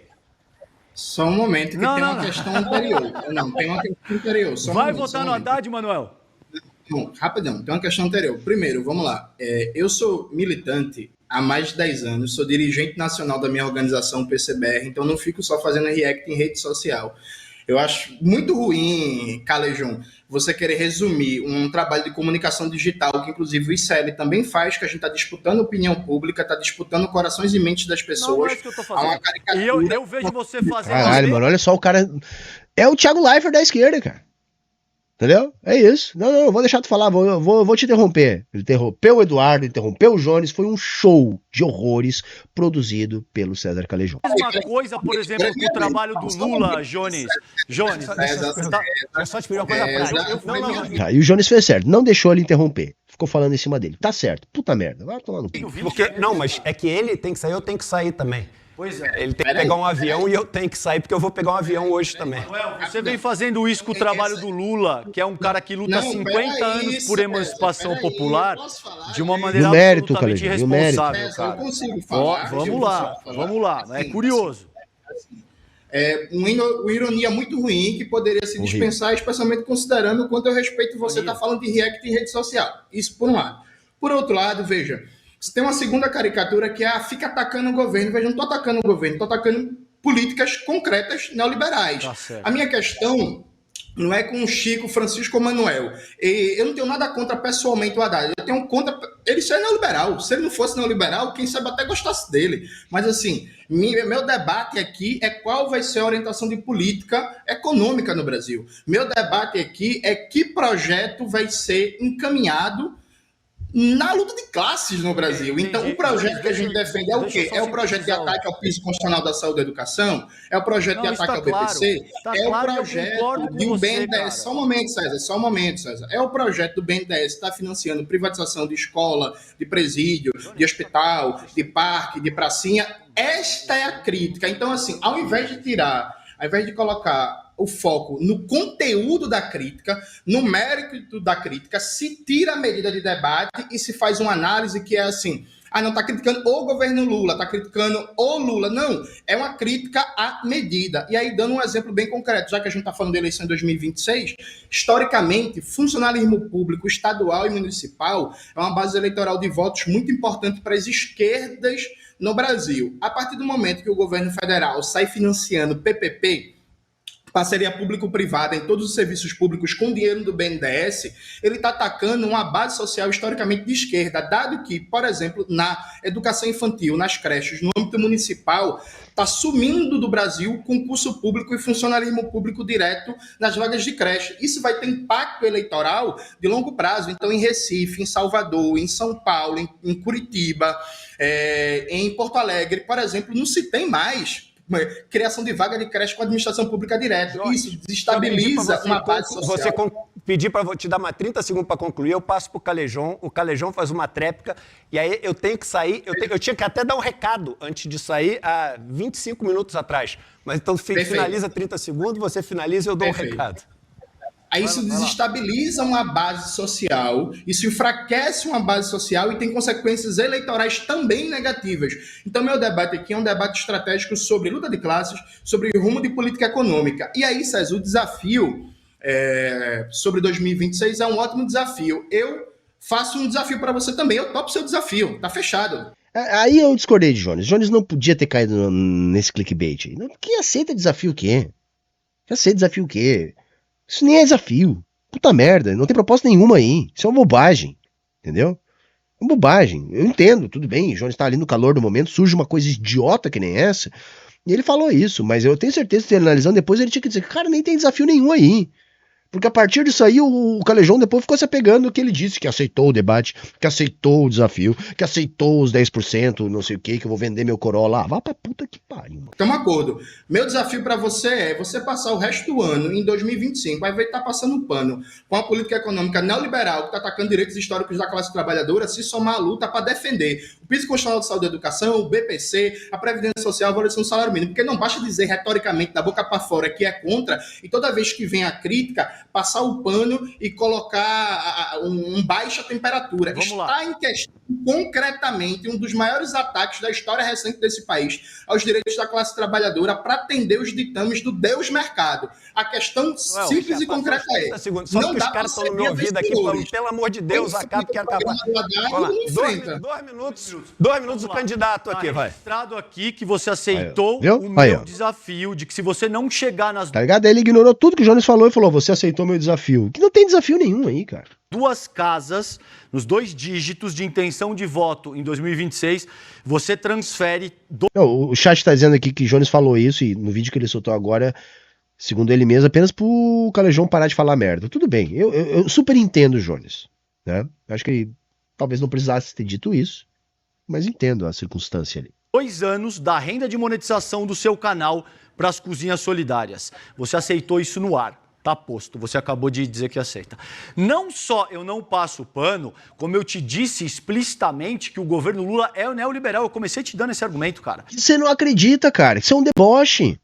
Só um momento, que tem uma questão anterior. Não, tem uma questão anterior. Vai votar no Haddad, Manuel? Bom, rapidão, tem uma questão anterior. Primeiro, vamos lá. Eu sou militante há mais de 10 anos, sou dirigente nacional da minha organização, PCBR, então não fico só fazendo react em rede social. Eu acho muito ruim, Calejão, você querer resumir um trabalho de comunicação digital, que inclusive o ICL também faz, que a gente está disputando opinião pública, está disputando corações e mentes das pessoas. Não é isso que eu tô a uma fazendo. E eu vejo você fazendo... Caralho, mano, olha só o cara... É o Thiago Leifert da esquerda, cara. Entendeu? É isso. Não, vou deixar tu falar, vou te interromper. Ele interrompeu o Eduardo, interrompeu o Jones, foi um show de horrores produzido pelo César Calejão. Uma coisa, por exemplo, que o trabalho do Lula, Jones, Eu só te pedir uma coisa prática. Tá, e o Jones fez certo, não deixou ele interromper. Ficou falando em cima dele. Tá certo. Puta merda, vai tomar no cu. Porque, não, mas é que ele tem que sair, eu tenho que sair também. Pois é. Ele tem que pegar um avião e eu tenho que sair, porque eu vou pegar um avião hoje também. Manuel, você vem fazendo isso com o trabalho do Lula, que é um cara que luta 50 anos por emancipação popular, de uma maneira No mérito, absolutamente Calejão, no mérito. irresponsável, cara. Eu consigo falar. Vamos lá. É curioso. É uma ironia muito ruim que poderia se dispensar, especialmente considerando o quanto eu respeito você estar falando de react em rede social. Isso por um lado. Por outro lado, veja, você tem uma segunda caricatura que é fica atacando o governo. Veja, eu não estou atacando o governo, estou atacando políticas concretas neoliberais. Tá certo. A minha questão não é com o Chico, Francisco ou Manuel. Eu não tenho nada contra pessoalmente o Haddad. Eu tenho contra ele ser neoliberal. Se ele não fosse neoliberal, quem sabe até gostasse dele. Mas assim, meu debate aqui é qual vai ser a orientação de política econômica no Brasil. Meu debate aqui é que projeto vai ser encaminhado na luta de classes no Brasil. Então, o projeto que a gente defende é o quê? É o projeto de ataque ao piso constitucional da saúde e da educação? É o projeto de ataque ao BPC? É o projeto de um BNDES. Só um momento, César. É o projeto do BNDES que está financiando privatização de escola, de presídio, de hospital, de parque, de pracinha. Esta é a crítica. Então, assim, ao invés de colocar o foco no conteúdo da crítica, no mérito da crítica, se tira a medida de debate e se faz uma análise que é assim, não está criticando o governo Lula, está criticando o Lula. Não, é uma crítica à medida. E aí, dando um exemplo bem concreto, já que a gente está falando da eleição em 2026, historicamente, funcionalismo público estadual e municipal é uma base eleitoral de votos muito importante para as esquerdas no Brasil. A partir do momento que o governo federal sai financiando PPP, parceria público-privada em todos os serviços públicos com dinheiro do BNDES, ele está atacando uma base social historicamente de esquerda, dado que, por exemplo, na educação infantil, nas creches, no âmbito municipal, está sumindo do Brasil o concurso público e funcionalismo público direto nas vagas de creche. Isso vai ter impacto eleitoral de longo prazo. Então, em Recife, em Salvador, em São Paulo, em Curitiba, em Porto Alegre, por exemplo, não se tem mais criação de vaga de creche com administração pública direta. Isso desestabiliza uma base social. Você pedir para te dar mais 30 segundos para concluir, eu passo para o Calejão faz uma tréplica, e aí eu tenho que sair, eu tinha que até dar um recado antes de sair há 25 minutos atrás. Mas então finaliza 30 segundos, você finaliza e eu dou um recado. Aí isso desestabiliza uma base social, isso enfraquece uma base social e tem consequências eleitorais também negativas. Então, meu debate aqui é um debate estratégico sobre luta de classes, sobre rumo de política econômica. E aí, César, o desafio sobre 2026 é um ótimo desafio. Eu faço um desafio para você também, eu topo seu desafio, tá fechado. Aí eu discordei de Jones. Jones não podia ter caído nesse clickbait. Quem aceita desafio o quê? Quem aceita desafio o quê? Isso nem é desafio. Puta merda, não tem proposta nenhuma aí. Isso é uma bobagem. Entendeu? É uma bobagem. Eu entendo, tudo bem. O Jones tá ali no calor do momento, surge uma coisa idiota que nem essa. E ele falou isso, mas eu tenho certeza que analisando depois ele tinha que dizer, cara, nem tem desafio nenhum aí. Porque a partir disso aí o Calejão depois ficou se apegando ao que ele disse, que aceitou o debate, que aceitou o desafio, que aceitou os 10%, não sei o que eu vou vender meu Corolla. Vá pra puta que pariu. Estamos de acordo. Meu desafio para você é você passar o resto do ano, em 2025, vai ver que tá passando pano com a política econômica neoliberal que está atacando direitos históricos da classe trabalhadora, se somar à luta para defender o piso constitucional de saúde e educação, o BPC, a Previdência Social, a valorização do salário mínimo. Porque não basta dizer retoricamente, da boca para fora, que é contra, e toda vez que vem a crítica, passar o pano e colocar baixa temperatura. Vamos Está lá. em questão, concretamente, um dos maiores ataques da história recente desse país aos direitos da classe trabalhadora para atender os ditames do Deus mercado. A questão simples e concreta é... Segundos. Só que os caras estão no meu ouvido aqui falando, pelo amor de Deus, acaba que acaba. 2 minutos o candidato aqui, vai. Registrado aqui que você aceitou Viu? o Aí, meu ó. desafio de que se você não chegar nas Tá ligado? Aí ele ignorou tudo que o Jones falou e falou, você aceitou meu desafio. Que não tem desafio nenhum aí, cara. 2 casas, nos 2 dígitos de intenção de voto em 2026, você transfere Não, o chat tá dizendo aqui que o Jones falou isso e no vídeo que ele soltou agora, segundo ele mesmo, apenas pro Calejão parar de falar merda. Tudo bem, eu super entendo o Jones, né? Acho que ele talvez não precisasse ter dito isso, mas entendo a circunstância ali. 2 anos da renda de monetização do seu canal para as cozinhas solidárias. Você aceitou isso no ar. Tá posto, você acabou de dizer que aceita. Não só eu não passo pano, como eu te disse explicitamente que o governo Lula é o neoliberal. Eu comecei te dando esse argumento, cara. Você não acredita, cara, isso é um deboche.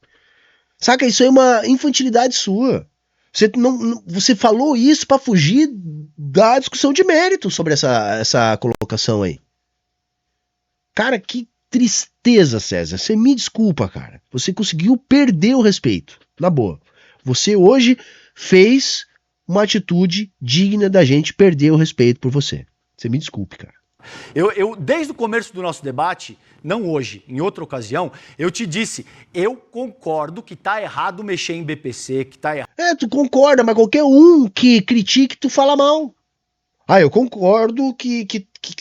Saca, isso é uma infantilidade sua. Você falou isso pra fugir da discussão de mérito sobre essa colocação aí. Cara, que tristeza, César. Você me desculpa, cara. Você conseguiu perder o respeito. Na boa. Você hoje fez uma atitude digna da gente perder o respeito por você. Você me desculpe, cara. Eu, desde o começo do nosso debate, não hoje, em outra ocasião, eu te disse, eu concordo que tá errado mexer em BPC, que tá errado. Tu concorda, mas qualquer um que critique, tu fala mal. Eu concordo que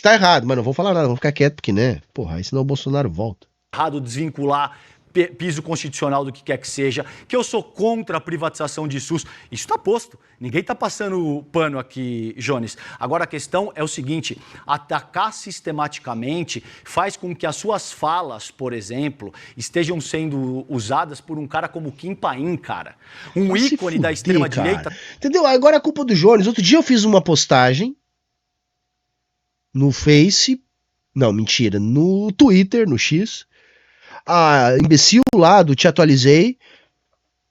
tá errado, mas não vou falar nada, vou ficar quieto, porque, né? Porra, aí senão o Bolsonaro volta. Errado desvincular piso constitucional do que quer que seja, que eu sou contra a privatização de SUS. Isso está posto. Ninguém está passando pano aqui, Jones. Agora a questão é o seguinte, atacar sistematicamente faz com que as suas falas, por exemplo, estejam sendo usadas por um cara como Kim Paim, cara. Um ícone da extrema-direita. Entendeu? Agora é culpa do Jones. Outro dia eu fiz uma postagem no Face, não, mentira, no Twitter, no X, a imbecil lá do Te Atualizei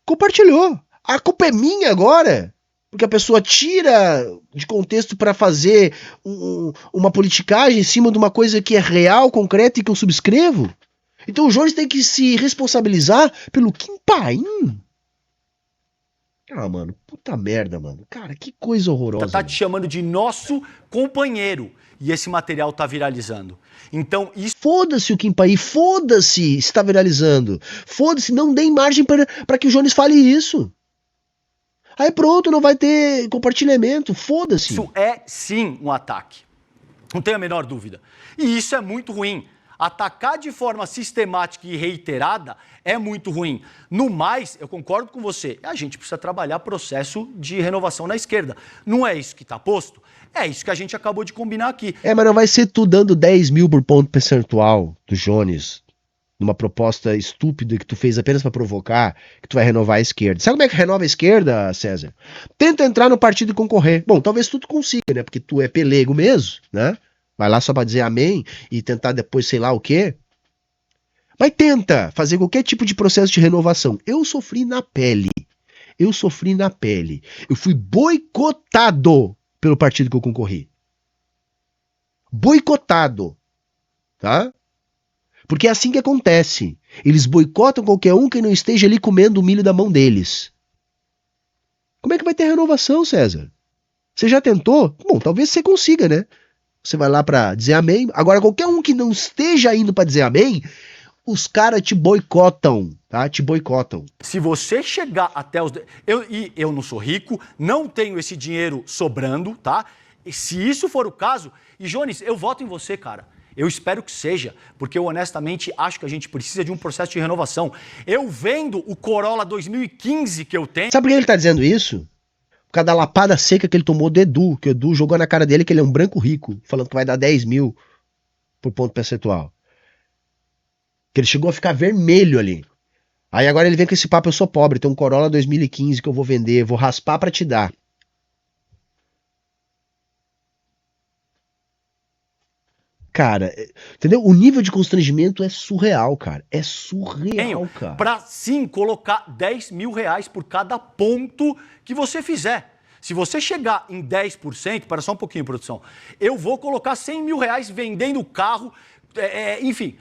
compartilhou. A culpa é minha agora, porque a pessoa tira de contexto para fazer uma politicagem em cima de uma coisa que é real, concreta e que eu subscrevo. Então o Jones tem que se responsabilizar pelo Kim Paim. Mano, puta merda, mano. Cara, que coisa horrorosa. Tá te chamando de nosso companheiro. E esse material tá viralizando. Então, isso... Foda-se o Kim Paim, foda-se se tá viralizando. Foda-se, não dê margem para que o Jones fale isso. Aí pronto, não vai ter compartilhamento, foda-se. Isso é, sim, um ataque. Não tenho a menor dúvida. E isso é muito ruim. Atacar de forma sistemática e reiterada é muito ruim. No mais, eu concordo com você, a gente precisa trabalhar processo de renovação na esquerda. Não é isso que está posto? É isso que a gente acabou de combinar aqui. Mas não vai ser tu dando 10 mil por ponto percentual do Jones, numa proposta estúpida que tu fez apenas para provocar, que tu vai renovar a esquerda. Sabe como é que renova a esquerda, César? Tenta entrar no partido e concorrer. Bom, talvez tu consiga, né? Porque tu é pelego mesmo, né? Vai lá só pra dizer amém e tentar depois sei lá o quê. Mas tenta fazer qualquer tipo de processo de renovação. Eu sofri na pele. Eu fui boicotado pelo partido que eu concorri. Boicotado. Tá? Porque é assim que acontece. Eles boicotam qualquer um que não esteja ali comendo o milho da mão deles. Como é que vai ter renovação, César? Você já tentou? Bom, talvez você consiga, né? Você vai lá pra dizer amém. Agora, qualquer um que não esteja indo pra dizer amém, os caras te boicotam, tá? Te boicotam. Se você chegar até os... Eu não sou rico, não tenho esse dinheiro sobrando, tá? E se isso for o caso... E, Jones, eu voto em você, cara. Eu espero que seja, porque eu honestamente acho que a gente precisa de um processo de renovação. Eu vendo o Corolla 2015 que eu tenho... Sabe por que ele tá dizendo isso? Por causa da lapada seca que ele tomou do Edu, que o Edu jogou na cara dele que ele é um branco rico, falando que vai dar 10 mil por ponto percentual. Que ele chegou a ficar vermelho ali. Aí agora ele vem com esse papo, eu sou pobre, tem um Corolla 2015 que eu vou vender, vou raspar pra te dar. cara, entendeu? O nível de constrangimento é surreal, cara. É surreal, cara. Para sim colocar 10 mil reais por cada ponto que você fizer. Se você chegar em 10%, para só um pouquinho, produção, eu vou colocar 100 mil reais vendendo o carro, enfim,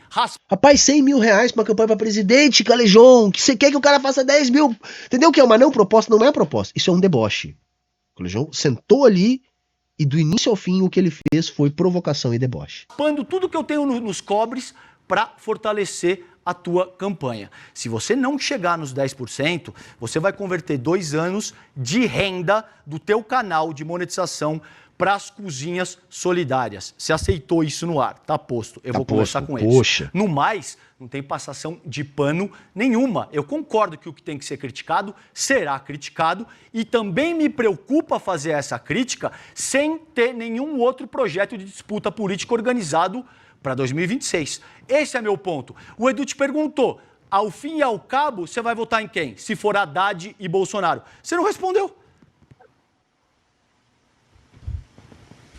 Rapaz, 100 mil reais pra uma campanha pra presidente, Calejon, que você quer que o cara faça 10 mil. Entendeu o que é uma não proposta? Não é proposta. Isso é um deboche. O Calejon sentou ali e do início ao fim o que ele fez foi provocação e deboche. raspando tudo que eu tenho nos cobres para fortalecer a tua campanha. Se você não chegar nos 10%, você vai converter 2 anos de renda do teu canal de monetização para as cozinhas solidárias. Você aceitou isso no ar, tá posto. Eu vou conversar com eles. Poxa. No mais, não tem passação de pano nenhuma. Eu concordo que o que tem que ser criticado será criticado e também me preocupa fazer essa crítica sem ter nenhum outro projeto de disputa política organizado para 2026. Esse é meu ponto. O Edu te perguntou, ao fim e ao cabo, você vai votar em quem? Se for Haddad e Bolsonaro. Você não respondeu.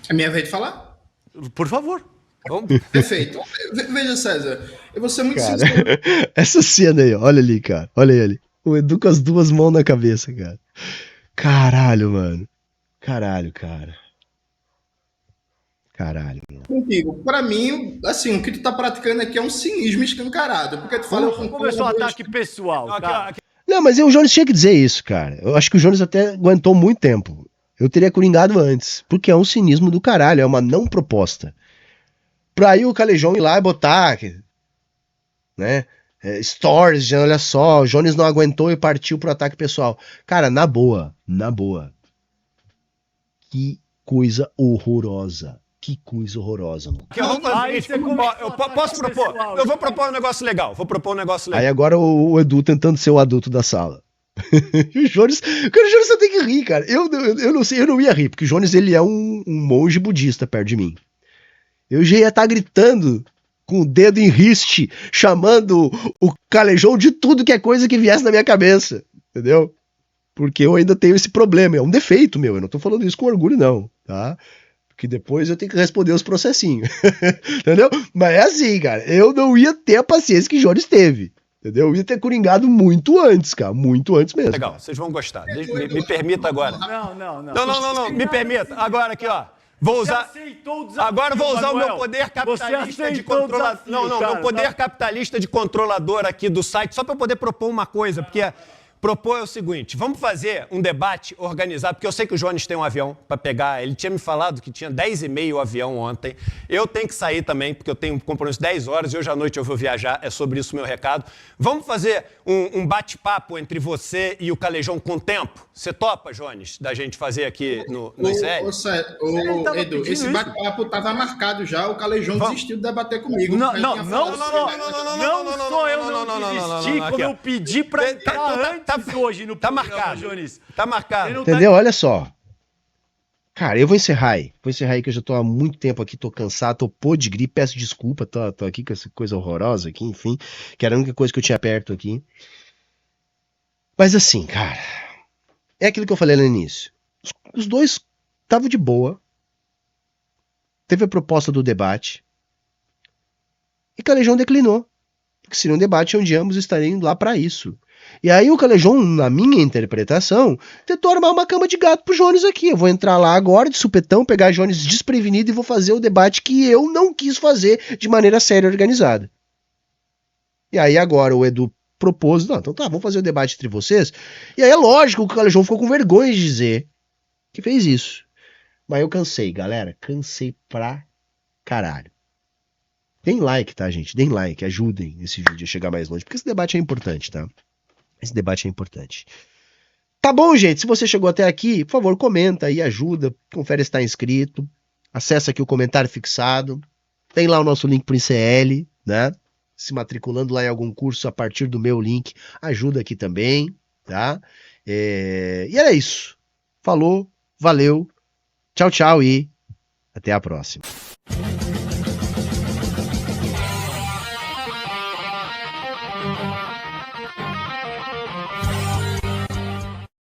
É minha vez de falar? Por favor. Perfeito. Veja, César, eu vou ser muito Cara, sincero. essa cena aí, ó, olha ali, cara. Olha ele. O Edu com as 2 mãos na cabeça, cara. Caralho, mano. Caralho, cara. Caralho. Contigo. Pra mim, assim, o que tu tá praticando aqui é um cinismo escancarado. Porque tu fala... Começou o ataque pessoal, cara. Não, mas o Jones tinha que dizer isso, cara. Eu acho que o Jones até aguentou muito tempo. Eu teria coringado antes. Porque é um cinismo do caralho, é uma não proposta. Pra aí o Calejon ir lá e botar, né? Stories, já, olha só, o Jones não aguentou e partiu pro ataque pessoal. Cara, na boa. Que coisa horrorosa. Que coisa horrorosa, mano. Vamos fazer isso. Eu posso propor? Eu vou propor um negócio legal. Aí agora o Edu tentando ser o adulto da sala. E o Jones só tem que rir, cara. Eu não sei, eu não ia rir, porque o Jones ele é um monge budista perto de mim. Eu já ia estar gritando com o dedo em riste, chamando o Calejon de tudo que é coisa que viesse na minha cabeça, entendeu? Porque eu ainda tenho esse problema, é um defeito meu, eu não tô falando isso com orgulho não, tá? Porque depois eu tenho que responder os processinhos, entendeu? Mas é assim, cara, eu não ia ter a paciência que Jones teve, entendeu? Eu ia ter coringado muito antes, cara, muito antes mesmo. legal, vocês vão gostar. Me permita agora. Não. Me permita. Agora aqui, ó. Vou usar. Agora vou usar o meu poder capitalista de controlador. Meu poder capitalista de controlador aqui do site, só para eu poder propor uma coisa, porque propor é o seguinte: vamos fazer um debate organizado, porque eu sei que o Jones tem um avião para pegar. Ele tinha me falado que tinha 10h30 o avião ontem. Eu tenho que sair também, porque eu tenho um compromisso 10 horas e hoje à noite eu vou viajar. É sobre isso o meu recado. Vamos fazer um bate-papo entre você e o Calejon com tempo? Você topa, Jones, da gente fazer aqui no ICL? Edu, esse bate-papo estava marcado já, o Calejon desistiu de debater comigo. Não sou eu não desisti como eu pedi pra entrar antes hoje no Tá programa, marcado. Jones. Tá marcado. Entendeu? Olha só. Cara, eu vou encerrar aí. Que eu já tô há muito tempo aqui, tô cansado, tô pô de gripe, peço desculpa, tô aqui com essa coisa horrorosa aqui, enfim, que era a única coisa que eu tinha perto aqui. Mas assim, cara, é aquilo que eu falei no início. Os dois estavam de boa. Teve a proposta do debate. E Calejon declinou. Porque seria um debate onde ambos estariam lá pra isso. E aí o Calejon, na minha interpretação, tentou armar uma cama de gato pro Jones aqui. Eu vou entrar lá agora de supetão, pegar Jones desprevenido e vou fazer o debate que eu não quis fazer de maneira séria e organizada. E aí agora o Edu propôs, não, então tá, vamos fazer o debate entre vocês. E aí é lógico que o Calejon ficou com vergonha de dizer que fez isso. Mas eu cansei, galera, cansei pra caralho. Deem like, tá, gente? Deem like, ajudem esse vídeo a chegar mais longe, porque esse debate é importante, tá? Esse debate é importante. Tá bom, gente? Se você chegou até aqui, por favor, comenta aí, ajuda, confere se está inscrito, acessa aqui o comentário fixado, tem lá o nosso link pro ICL, né? Se matriculando lá em algum curso a partir do meu link, ajuda aqui também, tá? E era isso. Falou, valeu, tchau, tchau e até a próxima.